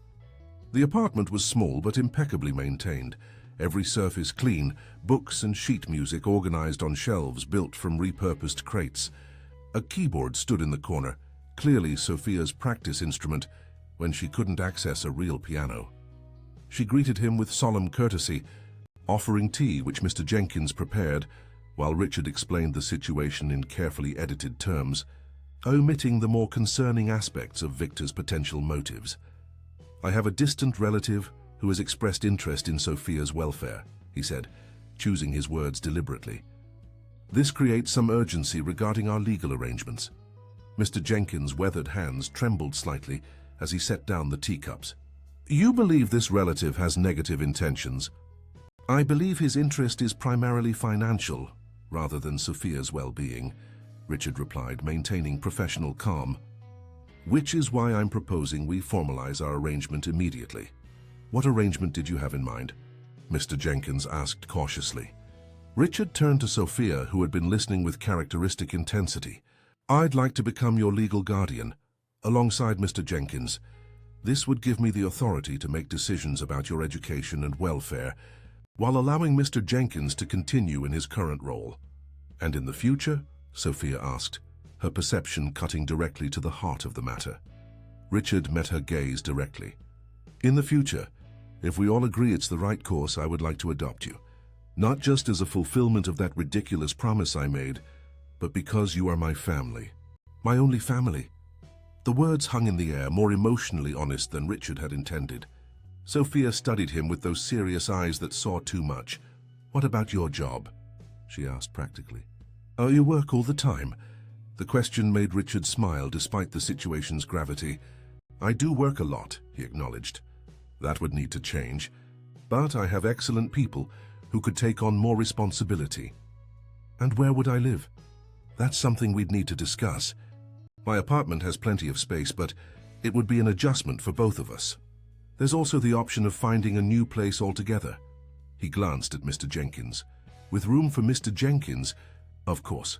The apartment was small but impeccably maintained, every surface clean, books and sheet music organized on shelves built from repurposed crates. A keyboard stood in the corner, clearly Sophia's practice instrument when she couldn't access a real piano. She greeted him with solemn courtesy, offering tea which Mr. Jenkins prepared, while Richard explained the situation in carefully edited terms, omitting the more concerning aspects of Victor's potential motives. "I have a distant relative who has expressed interest in Sophia's welfare," he said, choosing his words deliberately. "This creates some urgency regarding our legal arrangements." Mr. Jenkins' weathered hands trembled slightly as he set down the teacups. "You believe this relative has negative intentions?" "I believe his interest is primarily financial, rather than Sophia's well-being," Richard replied, maintaining professional calm. "Which is why I'm proposing we formalize our arrangement immediately." "What arrangement did you have in mind?" Mr. Jenkins asked cautiously. Richard turned to Sophia, who had been listening with characteristic intensity. "I'd like to become your legal guardian, alongside Mr. Jenkins. This would give me the authority to make decisions about your education and welfare, while allowing Mr. Jenkins to continue in his current role." "And in the future?" Sophia asked, her perception cutting directly to the heart of the matter. Richard met her gaze directly. "In the future, if we all agree it's the right course, I would like to adopt you. Not just as a fulfillment of that ridiculous promise I made, but because you are my family. My only family." The words hung in the air, more emotionally honest than Richard had intended. Sophia studied him with those serious eyes that saw too much. "What about your job?" she asked practically. "Oh, you work all the time?" The question made Richard smile despite the situation's gravity. "I do work a lot," he acknowledged. "That would need to change. But I have excellent people who could take on more responsibility." "And where would I live?" "That's something we'd need to discuss. My apartment has plenty of space, but it would be an adjustment for both of us. There's also the option of finding a new place altogether." He glanced at Mr. Jenkins. "With room for Mr. Jenkins, of course."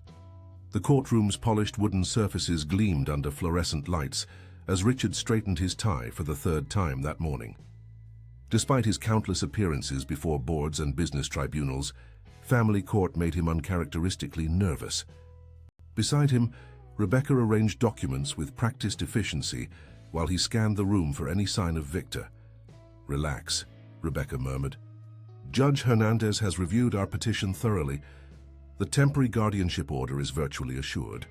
The courtroom's polished wooden surfaces gleamed under fluorescent lights as Richard straightened his tie for the third time that morning. Despite his countless appearances before boards and business tribunals, family court made him uncharacteristically nervous. Beside him, Rebecca arranged documents with practiced efficiency while he scanned the room for any sign of Victor. "Relax," Rebecca murmured. "Judge Hernandez has reviewed our petition thoroughly. The temporary guardianship order is virtually assured."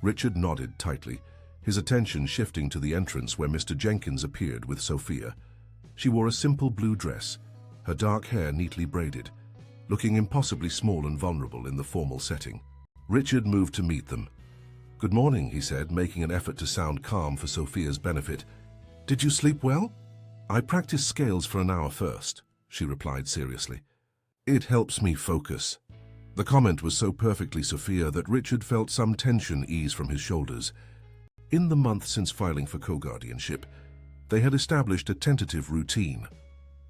Richard nodded tightly, his attention shifting to the entrance where Mr. Jenkins appeared with Sophia. She wore a simple blue dress, her dark hair neatly braided, looking impossibly small and vulnerable in the formal setting. Richard moved to meet them. "Good morning," he said, making an effort to sound calm for Sophia's benefit. "Did you sleep well?" "I practiced scales for an hour first," she replied seriously. "It helps me focus." The comment was so perfectly Sophia that Richard felt some tension ease from his shoulders. In the month since filing for co-guardianship, they had established a tentative routine.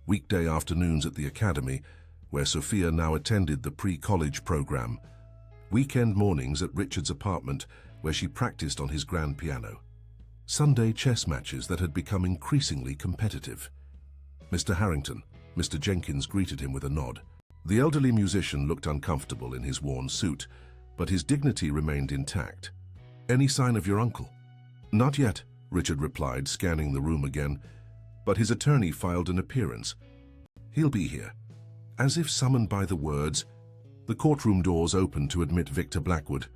Weekday afternoons at the academy, where Sophia now attended the pre-college program. Weekend mornings at Richard's apartment, where she practiced on his grand piano. Sunday chess matches that had become increasingly competitive. "Mr. Harrington," Mr. Jenkins greeted him with a nod. The elderly musician looked uncomfortable in his worn suit, but his dignity remained intact. "Any sign of your uncle?" "Not yet," Richard replied, scanning the room again, but his attorney filed an appearance. "He'll be here." As if summoned by the words, the courtroom doors opened to admit Victor Blackwood,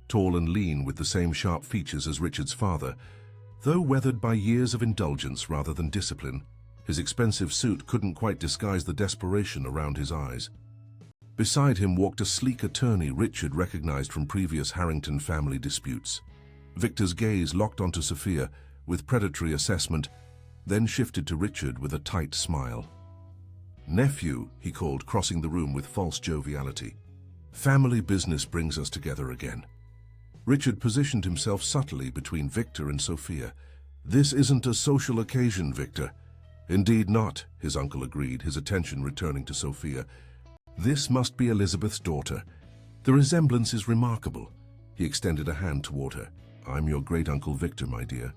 tall and lean with the same sharp features as Richard's father. Though weathered by years of indulgence rather than discipline, his expensive suit couldn't quite disguise the desperation around his eyes. Beside him walked a sleek attorney Richard recognized from previous Harrington family disputes. Victor's gaze locked onto Sophia with predatory assessment, then shifted to Richard with a tight smile. "Nephew," he called, crossing the room with false joviality. "Family business brings us together again." Richard positioned himself subtly between Victor and Sophia. "This isn't a social occasion, Victor." "Indeed not," his uncle agreed, his attention returning to Sophia. "This must be Elizabeth's daughter. The resemblance is remarkable." He extended a hand toward her. "I'm your great-uncle Victor, my dear.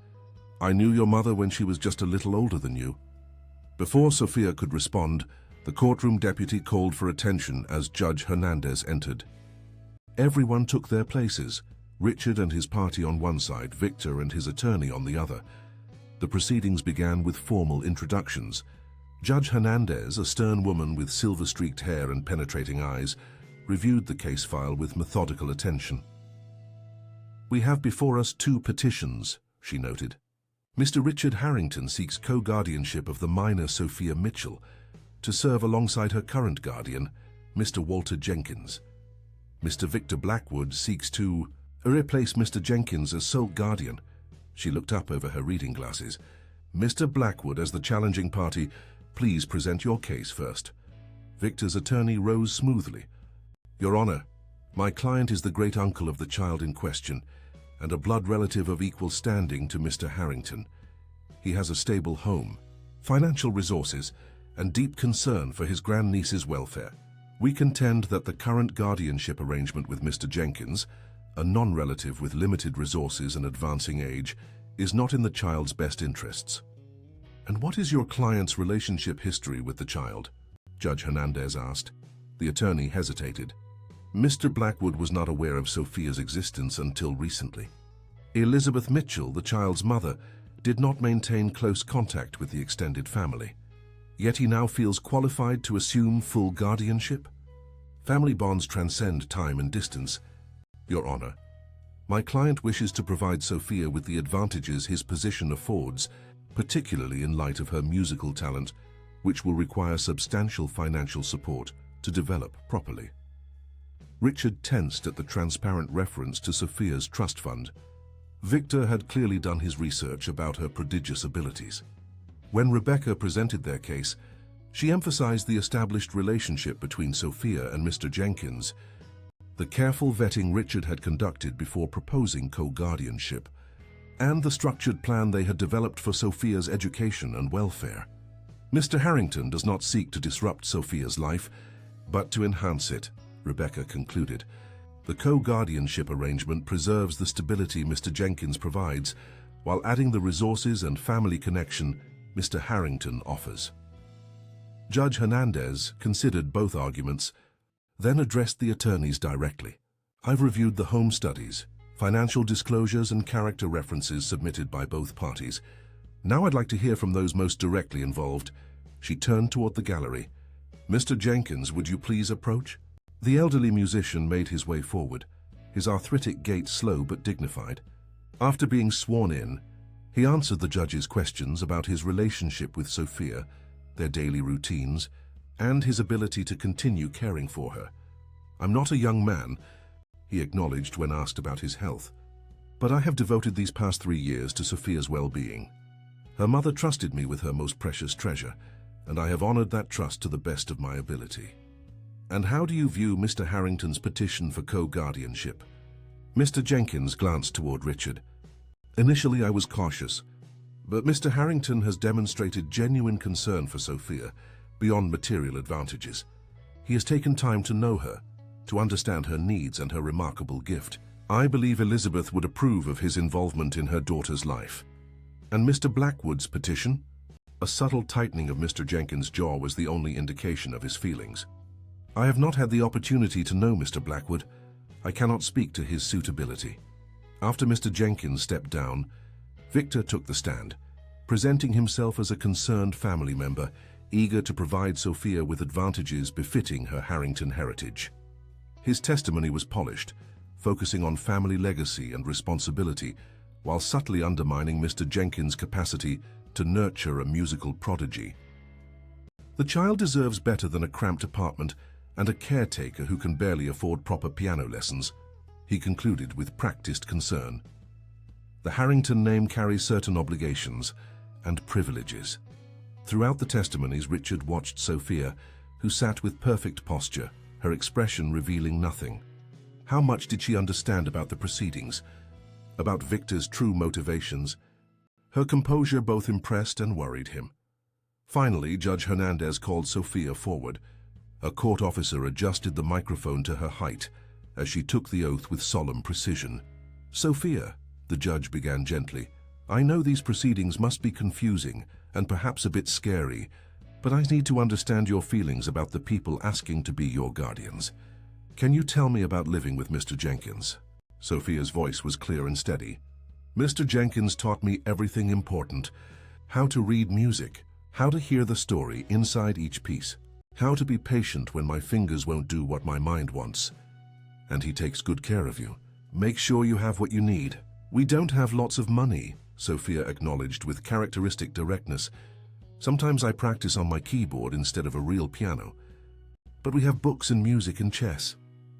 I knew your mother when she was just a little older than you." Before Sophia could respond, the courtroom deputy called for attention as Judge Hernandez entered. Everyone took their places, Richard and his party on one side, Victor and his attorney on the other. The proceedings began with formal introductions. Judge Hernandez, a stern woman with silver-streaked hair and penetrating eyes, reviewed the case file with methodical attention. "We have before us 2 petitions," she noted. "Mr. Richard Harrington seeks co-guardianship of the minor Sophia Mitchell to serve alongside her current guardian, Mr. Walter Jenkins. Mr. Victor Blackwood seeks to replace Mr. Jenkins as sole guardian." She looked up over her reading glasses. "Mr. Blackwood, as the challenging party, please present your case first." Victor's attorney rose smoothly. "Your Honor, my client is the great-uncle of the child in question and a blood relative of equal standing to Mr. Harrington. He has a stable home, financial resources, and deep concern for his grandniece's welfare. We contend that the current guardianship arrangement with Mr. Jenkins, a non-relative with limited resources and advancing age, is not in the child's best interests. And what is your client's relationship history with the child? Judge Hernandez asked. The attorney hesitated. Mr. Blackwood was not aware of Sophia's existence until recently. Elizabeth Mitchell, the child's mother, did not maintain close contact with the extended family. Yet he now feels qualified to assume full guardianship? Family bonds transcend time and distance. Your Honor, my client wishes to provide Sophia with the advantages his position affords, particularly in light of her musical talent, which will require substantial financial support to develop properly. Richard tensed at the transparent reference to Sophia's trust fund. Victor had clearly done his research about her prodigious abilities. When Rebecca presented their case, she emphasized the established relationship between Sophia and Mr. Jenkins, the careful vetting Richard had conducted before proposing co-guardianship, and the structured plan they had developed for Sophia's education and welfare. Mr. Harrington does not seek to disrupt Sophia's life, but to enhance it, Rebecca concluded. The co-guardianship arrangement preserves the stability Mr. Jenkins provides, while adding the resources and family connection Mr. Harrington offers. Judge Hernandez considered both arguments, then addressed the attorneys directly. I've reviewed the home studies, financial disclosures and character references submitted by both parties. Now I'd like to hear from those most directly involved. She turned toward the gallery. Mr. Jenkins, would you please approach? The elderly musician made his way forward, his arthritic gait slow but dignified. After being sworn in, he answered the judge's questions about his relationship with Sophia, their daily routines, and his ability to continue caring for her. I'm not a young man, he acknowledged when asked about his health, but I have devoted these past 3 years to Sophia's well-being. Her mother trusted me with her most precious treasure, and I have honored that trust to the best of my ability. And how do you view Mr. Harrington's petition for co-guardianship? Mr. Jenkins glanced toward Richard. Initially, I was cautious, but Mr. Harrington has demonstrated genuine concern for Sophia beyond material advantages. He has taken time to know her, to understand her needs and her remarkable gift. I believe Elizabeth would approve of his involvement in her daughter's life. And Mr. Blackwood's petition? A subtle tightening of Mr. Jenkins' jaw was the only indication of his feelings. I have not had the opportunity to know Mr. Blackwood. I cannot speak to his suitability. After Mr. Jenkins stepped down, Victor took the stand, presenting himself as a concerned family member, eager to provide Sophia with advantages befitting her Harrington heritage. His testimony was polished, focusing on family legacy and responsibility, while subtly undermining Mr. Jenkins' capacity to nurture a musical prodigy. The child deserves better than a cramped apartment and a caretaker who can barely afford proper piano lessons, he concluded with practiced concern. The Harrington name carries certain obligations and privileges. Throughout the testimonies, Richard watched Sophia, who sat with perfect posture, her expression revealing nothing. How much did she understand about the proceedings, about Victor's true motivations? Her composure both impressed and worried him. Finally, Judge Hernandez called Sophia forward. A court officer adjusted the microphone to her height as she took the oath with solemn precision. Sophia, the judge began gently, I know these proceedings must be confusing and perhaps a bit scary, but I need to understand your feelings about the people asking to be your guardians. Can you tell me about living with Mr. Jenkins? Sophia's voice was clear and steady. Mr. Jenkins taught me everything important: how to read music, how to hear the story inside each piece, how to be patient when my fingers won't do what my mind wants. And he takes good care of you. Make sure you have what you need. We don't have lots of money, Sophia acknowledged with characteristic directness. Sometimes I practice on my keyboard instead of a real piano. But we have books and music and chess.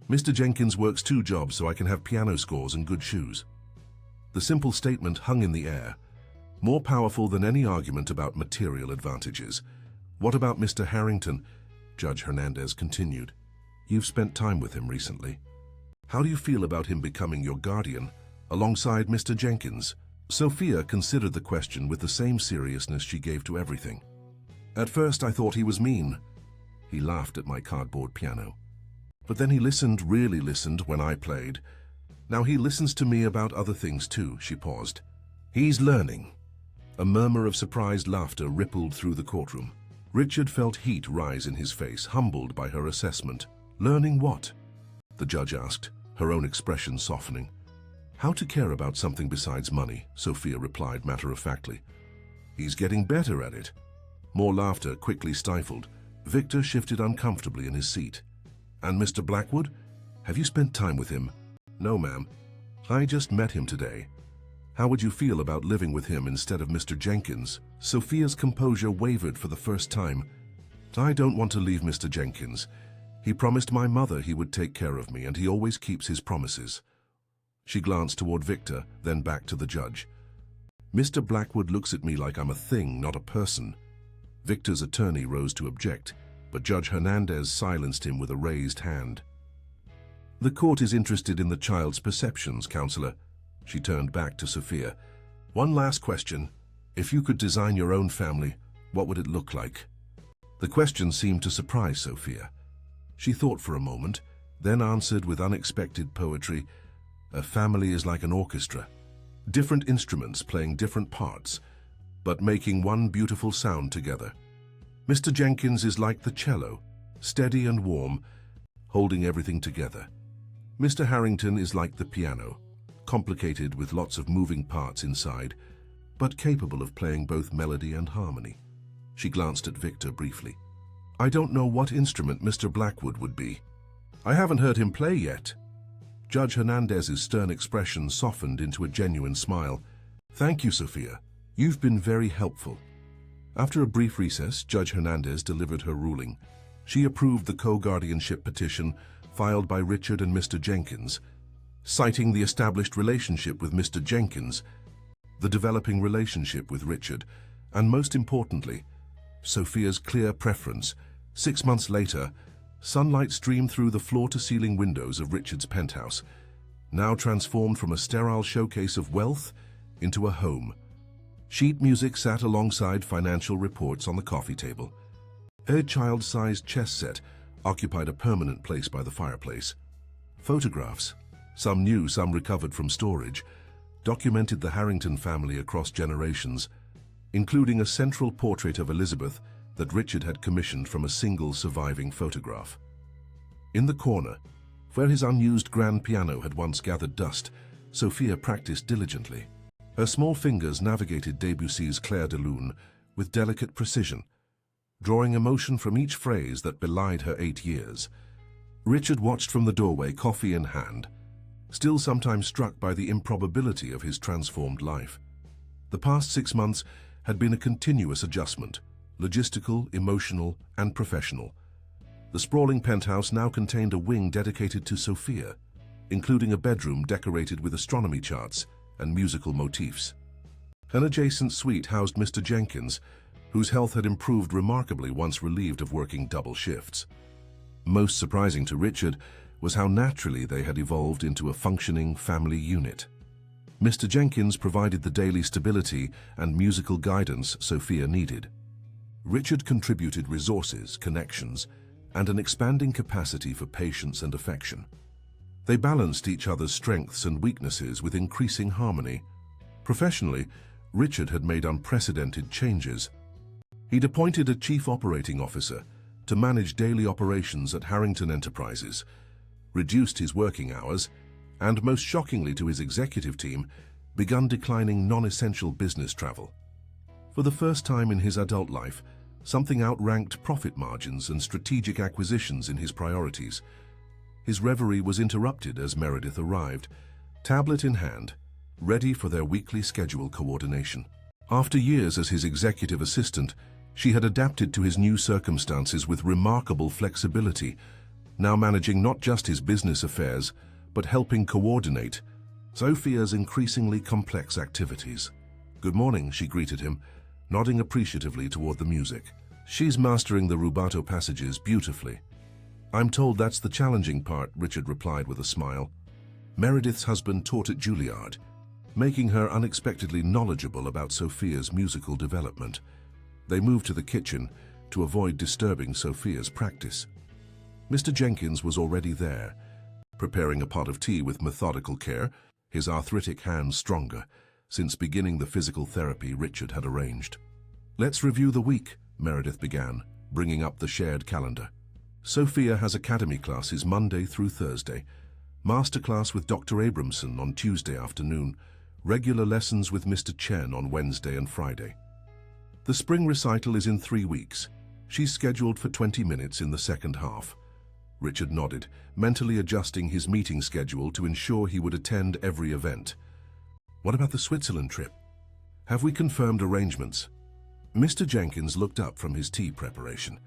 Mr. Jenkins works 2 jobs so I can have piano scores and good shoes. The simple statement hung in the air, more powerful than any argument about material advantages. What about Mr. Harrington? Judge Hernandez continued. You've spent time with him recently. How do you feel about him becoming your guardian, alongside Mr. Jenkins? Sophia considered the question with the same seriousness she gave to everything. At first I thought he was mean. He laughed at my cardboard piano. But then he listened, really listened, when I played. Now he listens to me about other things too, she paused. He's learning. A murmur of surprised laughter rippled through the courtroom. Richard felt heat rise in his face, humbled by her assessment. Learning what? The judge asked, her own expression softening. How to care about something besides money, Sophia replied matter-of-factly. He's getting better at it. More laughter quickly stifled. Victor shifted uncomfortably in his seat. And Mr. Blackwood? Have you spent time with him? No, ma'am. I just met him today. How would you feel about living with him instead of Mr. Jenkins? Sophia's composure wavered for the first time. I don't want to leave Mr. Jenkins. He promised my mother he would take care of me, and he always keeps his promises. She glanced toward Victor, then back to the judge. Mr. Blackwood looks at me like I'm a thing, not a person. Victor's attorney rose to object, but Judge Hernandez silenced him with a raised hand. The court is interested in the child's perceptions, Counselor. She turned back to Sophia. One last question. If you could design your own family, what would it look like? The question seemed to surprise Sophia. She thought for a moment, then answered with unexpected poetry, a family is like an orchestra. Different instruments playing different parts, but making one beautiful sound together. Mr. Jenkins is like the cello, steady and warm, holding everything together. Mr. Harrington is like the piano, complicated with lots of moving parts inside, but capable of playing both melody and harmony. She glanced at Victor briefly. I don't know what instrument Mr. Blackwood would be. I haven't heard him play yet. Judge Hernandez's stern expression softened into a genuine smile. Thank you, Sophia. You've been very helpful. After a brief recess, Judge Hernandez delivered her ruling. She approved the co-guardianship petition filed by Richard and Mr. Jenkins, citing the established relationship with Mr. Jenkins, the developing relationship with Richard, and most importantly, Sophia's clear preference. 6 months later, sunlight streamed through the floor-to-ceiling windows of Richard's penthouse, now transformed from a sterile showcase of wealth into a home. Sheet music sat alongside financial reports on the coffee table. A child-sized chess set occupied a permanent place by the fireplace. Photographs, some new, some recovered from storage, documented the Harrington family across generations, including a central portrait of Elizabeth that Richard had commissioned from a single surviving photograph. In the corner, where his unused grand piano had once gathered dust, Sophia practiced diligently. Her small fingers navigated Debussy's Clair de Lune with delicate precision, drawing emotion from each phrase that belied her 8 years. Richard watched from the doorway, coffee in hand, still sometimes struck by the improbability of his transformed life. The past 6 months had been a continuous adjustment, logistical, emotional, and professional. The sprawling penthouse now contained a wing dedicated to Sophia, including a bedroom decorated with astronomy charts and musical motifs. An adjacent suite housed Mr. Jenkins, whose health had improved remarkably once relieved of working double shifts. Most surprising to Richard was how naturally they had evolved into a functioning family unit. Mr. Jenkins provided the daily stability and musical guidance Sophia needed. Richard contributed resources, connections, and an expanding capacity for patience and affection. They balanced each other's strengths and weaknesses with increasing harmony. Professionally, Richard had made unprecedented changes. He'd appointed a chief operating officer to manage daily operations at Harrington Enterprises, reduced his working hours, and most shockingly to his executive team, begun declining non-essential business travel. For the first time in his adult life, something outranked profit margins and strategic acquisitions in his priorities. His reverie was interrupted as Meredith arrived, tablet in hand, ready for their weekly schedule coordination. After years as his executive assistant, she had adapted to his new circumstances with remarkable flexibility, now managing not just his business affairs, but helping coordinate Sophia's increasingly complex activities. "Good morning," she greeted him, nodding appreciatively toward the music. "She's mastering the rubato passages beautifully." "I'm told that's the challenging part," Richard replied with a smile. Meredith's husband taught at Juilliard, making her unexpectedly knowledgeable about Sophia's musical development. They moved to the kitchen, to avoid disturbing Sophia's practice. Mr. Jenkins was already there, preparing a pot of tea with methodical care, his arthritic hands stronger, since beginning the physical therapy Richard had arranged. "Let's review the week," Meredith began, bringing up the shared calendar. "Sophia has academy classes Monday through Thursday, masterclass with Dr. Abramson on Tuesday afternoon, regular lessons with Mr. Chen on Wednesday and Friday. The spring recital is in 3 weeks. She's scheduled for 20 minutes in the second half." Richard nodded, mentally adjusting his meeting schedule to ensure he would attend every event. "What about the Switzerland trip? Have we confirmed arrangements?" Mr. Jenkins looked up from his tea preparation.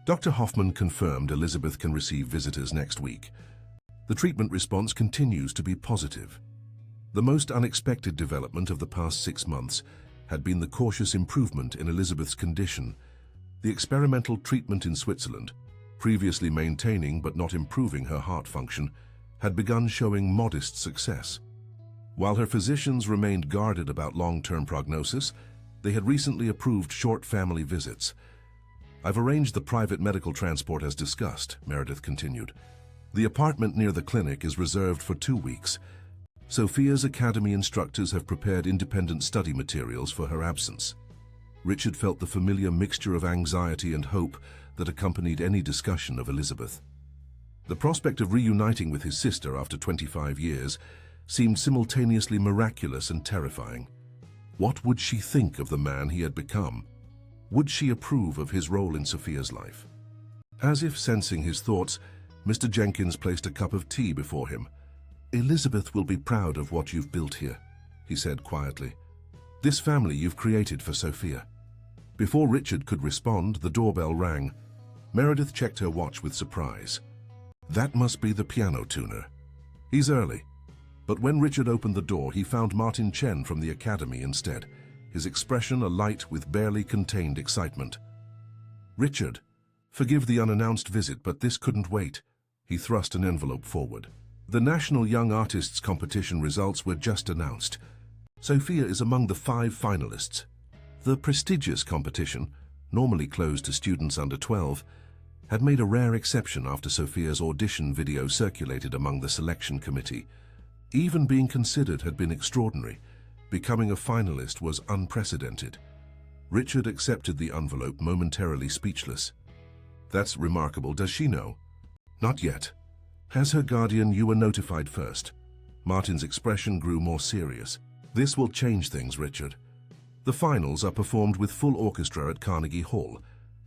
Dr. Hoffman confirmed Elizabeth can receive visitors next week. The treatment response continues to be positive. The most unexpected development of the past 6 months had been the cautious improvement in Elizabeth's condition. The experimental treatment in Switzerland, previously maintaining but not improving her heart function, had begun showing modest success. While her physicians remained guarded about long-term prognosis, they had recently approved short family visits. "I've arranged the private medical transport as discussed," Meredith continued. "The apartment near the clinic is reserved for 2 weeks. Sophia's academy instructors have prepared independent study materials for her absence." Richard felt the familiar mixture of anxiety and hope that accompanied any discussion of Elizabeth. The prospect of reuniting with his sister after 25 years seemed simultaneously miraculous and terrifying. What would she think of the man he had become? Would she approve of his role in Sophia's life? As if sensing his thoughts, Mr. Jenkins placed a cup of tea before him. "Elizabeth will be proud of what you've built here," he said quietly. "This family you've created for Sophia." Before Richard could respond, the doorbell rang. Meredith checked her watch with surprise. That must be the piano tuner. He's early. But when Richard opened the door, he found Martin Chen from the academy instead, his expression alight with barely contained excitement. "Richard, forgive the unannounced visit, but this couldn't wait." He thrust an envelope forward. "The National Young Artists Competition results were just announced. Sophia is among the 5 finalists. The prestigious competition, normally closed to students under 12, had made a rare exception after Sophia's audition video circulated among the selection committee. Even being considered had been extraordinary. Becoming a finalist was unprecedented." Richard accepted the envelope, momentarily speechless. "That's remarkable. Does she know?" "Not yet. As her guardian, you were notified first." Martin's expression grew more serious. "This will change things, Richard. The finals are performed with full orchestra at Carnegie Hall.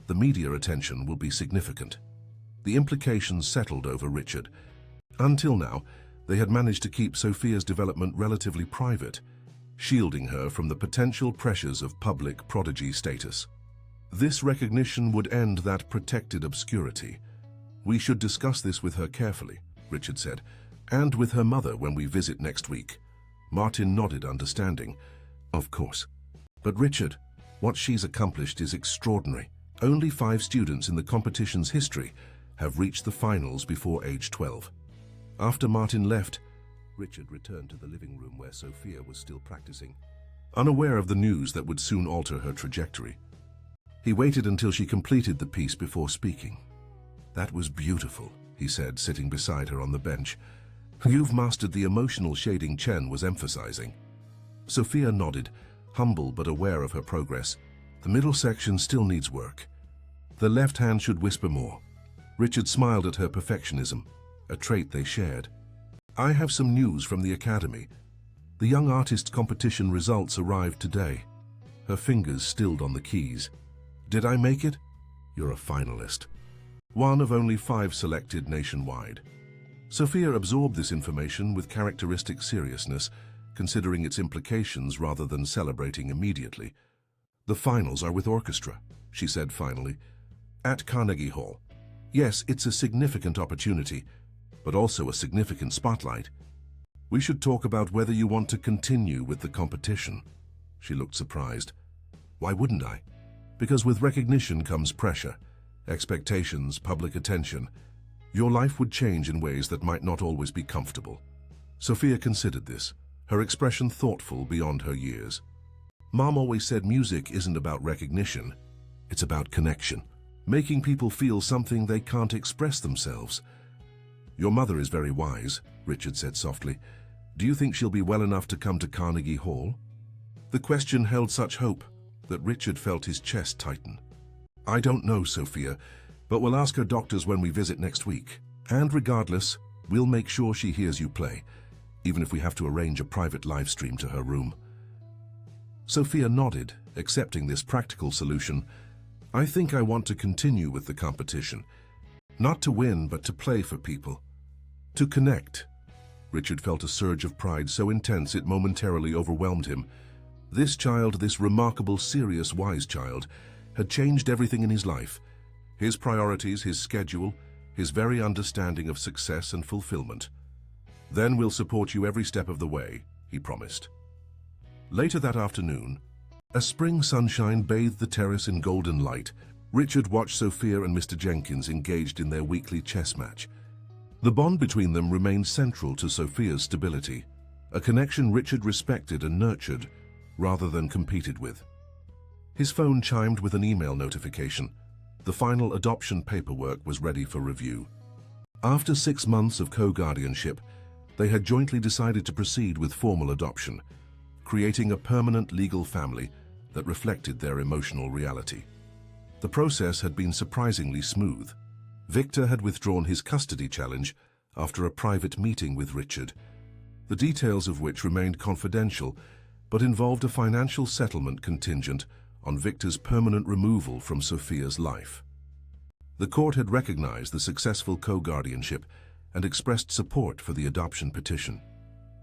The media attention will be significant." The implications settled over Richard. Until now, they had managed to keep Sophia's development relatively private, shielding her from the potential pressures of public prodigy status. This recognition would end that protected obscurity. "We should discuss this with her carefully," Richard said, "and with her mother when we visit next week." Martin nodded, understanding. "Of course. But Richard, what she's accomplished is extraordinary. Only 5 students in the competition's history have reached the finals before age 12. After Martin left, Richard returned to the living room where Sophia was still practicing, unaware of the news that would soon alter her trajectory. He waited until she completed the piece before speaking. "That was beautiful," he said, sitting beside her on the bench. "You've mastered the emotional shading Chen was emphasizing." Sophia nodded, humble but aware of her progress. "The middle section still needs work. The left hand should whisper more." Richard smiled at her perfectionism, a trait they shared. "I have some news from the academy. The Young Artists competition results arrived today." Her fingers stilled on the keys. "Did I make it?" "You're a finalist. One of only 5 selected nationwide." Sophia absorbed this information with characteristic seriousness, considering its implications rather than celebrating immediately. "The finals are with orchestra," she said finally, "at Carnegie Hall. Yes, it's a significant opportunity, but also a significant spotlight. We should talk about whether you want to continue with the competition." She looked surprised. "Why wouldn't I?" "Because with recognition comes pressure, expectations, public attention. Your life would change in ways that might not always be comfortable." Sophia considered this, her expression thoughtful beyond her years. "Mom always said music isn't about recognition, it's about connection." making people feel something they can't express themselves. Your mother is very wise, Richard said softly. Do you think she'll be well enough to come to Carnegie Hall? The question held such hope that Richard felt his chest tighten. I don't know, Sophia, but we'll ask her doctors when we visit next week. And regardless, we'll make sure she hears you play, even if we have to arrange a private live stream to her room. Sophia nodded, accepting this practical solution. I think I want to continue with the competition. Not to win, but to play for people. To connect. Richard felt a surge of pride so intense it momentarily overwhelmed him. This child, this remarkable, serious, wise child, had changed everything in his life. His priorities, his schedule, his very understanding of success and fulfillment. Then we'll support you every step of the way, he promised. Later that afternoon, as spring sunshine bathed the terrace in golden light, Richard watched Sophia and Mr. Jenkins engaged in their weekly chess match. The bond between them remained central to Sophia's stability, a connection Richard respected and nurtured, rather than competed with. His phone chimed with an email notification. The final adoption paperwork was ready for review. After 6 months of co-guardianship, they had jointly decided to proceed with formal adoption, creating a permanent legal family that reflected their emotional reality. The process had been surprisingly smooth. Victor had withdrawn his custody challenge after a private meeting with Richard, the details of which remained confidential but involved a financial settlement contingent on Victor's permanent removal from Sophia's life. The court had recognized the successful co-guardianship and expressed support for the adoption petition.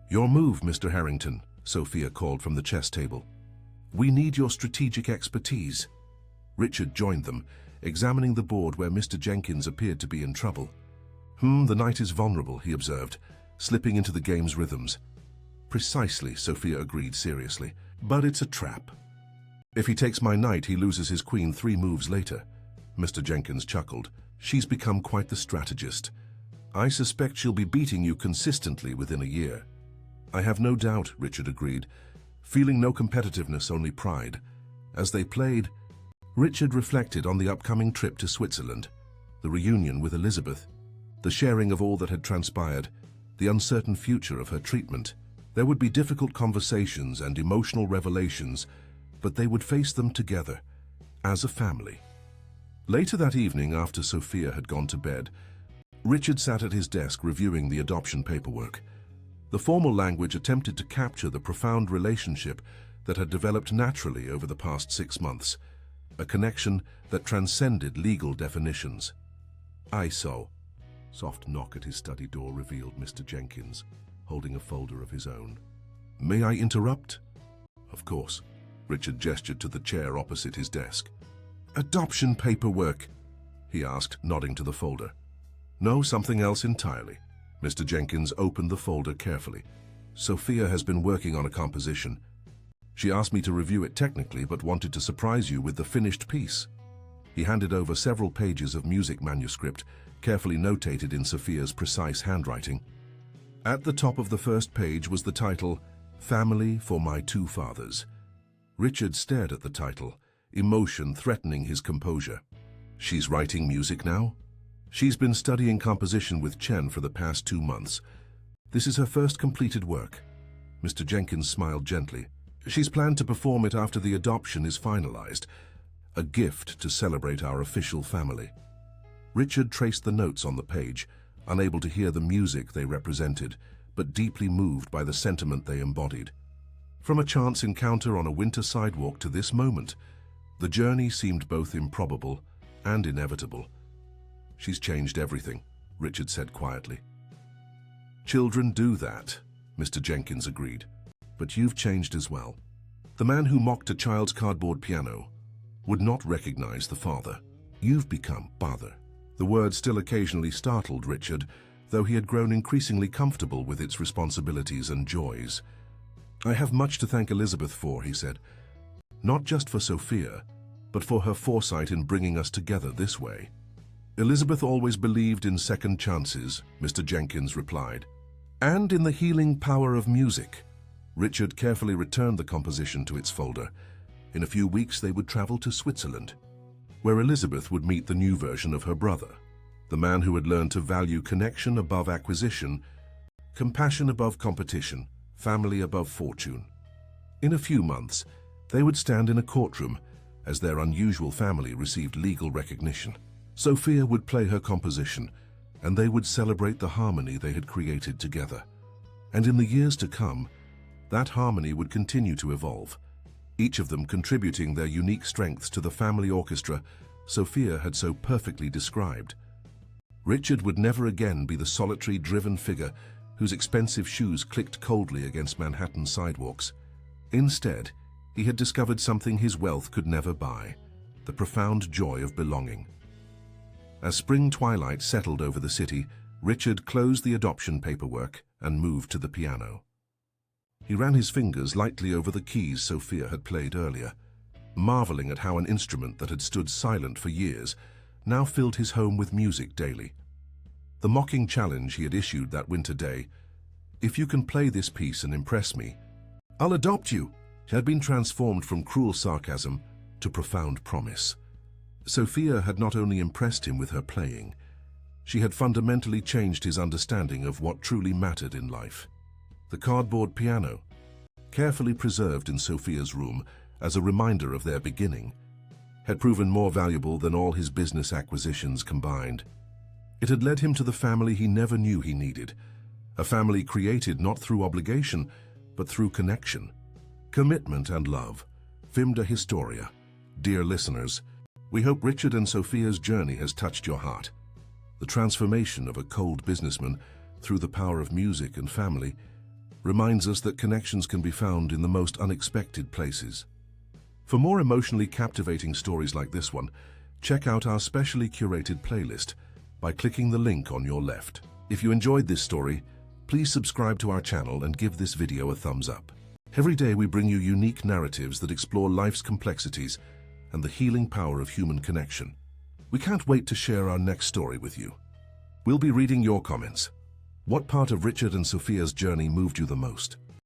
Your move, Mr. Harrington, Sophia called from the chess table. We need your strategic expertise. Richard joined them, examining the board where Mr. Jenkins appeared to be in trouble. The knight is vulnerable, he observed, slipping into the game's rhythms. Precisely, Sophia agreed seriously, but it's a trap. If he takes my knight, he loses his queen 3 moves later. Mr. Jenkins chuckled. She's become quite the strategist. I suspect she'll be beating you consistently within a year. I have no doubt, Richard agreed, feeling no competitiveness, only pride. As they played, Richard reflected on the upcoming trip to Switzerland, the reunion with Elizabeth, the sharing of all that had transpired, the uncertain future of her treatment. There would be difficult conversations and emotional revelations, but they would face them together, as a family. Later that evening, after Sophia had gone to bed, Richard sat at his desk reviewing the adoption paperwork. The formal language attempted to capture the profound relationship that had developed naturally over the past 6 months, a connection that transcended legal definitions. I saw. Soft knock at his study door revealed Mr. Jenkins, holding a folder of his own. May I interrupt? Of course. Richard gestured to the chair opposite his desk. Adoption paperwork, he asked, nodding to the folder. No, something else entirely. Mr. Jenkins opened the folder carefully. Sophia has been working on a composition. She asked me to review it technically, but wanted to surprise you with the finished piece. He handed over several pages of music manuscript, carefully notated in Sophia's precise handwriting. At the top of the first page was the title, Family for My 2 Fathers. Richard stared at the title, emotion threatening his composure. She's writing music now? She's been studying composition with Chen for the past 2 months. This is her first completed work. Mr. Jenkins smiled gently. She's planned to perform it after the adoption is finalized, a gift to celebrate our official family. Richard traced the notes on the page, unable to hear the music they represented, but deeply moved by the sentiment they embodied. From a chance encounter on a winter sidewalk to this moment, the journey seemed both improbable and inevitable. She's changed everything, Richard said quietly. Children do that, Mr. Jenkins agreed, but you've changed as well. The man who mocked a child's cardboard piano would not recognize the father. You've become father. The word still occasionally startled Richard, though he had grown increasingly comfortable with its responsibilities and joys. I have much to thank Elizabeth for, he said. Not just for Sophia, but for her foresight in bringing us together this way. Elizabeth always believed in second chances, Mr. Jenkins replied. And in the healing power of music. Richard carefully returned the composition to its folder. In a few weeks they would travel to Switzerland. where Elizabeth would meet the new version of her brother, the man who had learned to value connection above acquisition, compassion above competition, family above fortune. In a few months, they would stand in a courtroom as their unusual family received legal recognition. Sophia would play her composition, and they would celebrate the harmony they had created together. And in the years to come, that harmony would continue to evolve, each of them contributing their unique strengths to the family orchestra Sophia had so perfectly described. Richard would never again be the solitary, driven figure whose expensive shoes clicked coldly against Manhattan sidewalks. Instead, he had discovered something his wealth could never buy: the profound joy of belonging. As spring twilight settled over the city, Richard closed the adoption paperwork and moved to the piano. He ran his fingers lightly over the keys Sophia had played earlier, marveling at how an instrument that had stood silent for years now filled his home with music daily. The mocking challenge he had issued that winter day, "If you can play this piece and impress me, I'll adopt you," had been transformed from cruel sarcasm to profound promise. Sophia had not only impressed him with her playing, she had fundamentally changed his understanding of what truly mattered in life. The cardboard piano, carefully preserved in Sophia's room as a reminder of their beginning, had proven more valuable than all his business acquisitions combined. It had led him to the family he never knew he needed, a family created not through obligation, but through connection, commitment, and love. Fimda Historia. Dear listeners, we hope Richard and Sophia's journey has touched your heart. The transformation of a cold businessman through the power of music and family reminds us that connections can be found in the most unexpected places. For more emotionally captivating stories like this one, check out our specially curated playlist by clicking the link on your left. If you enjoyed this story, please subscribe to our channel and give this video a thumbs up. Every day we bring you unique narratives that explore life's complexities and the healing power of human connection. We can't wait to share our next story with you. We'll be reading your comments. What part of Richard and Sophia's journey moved you the most?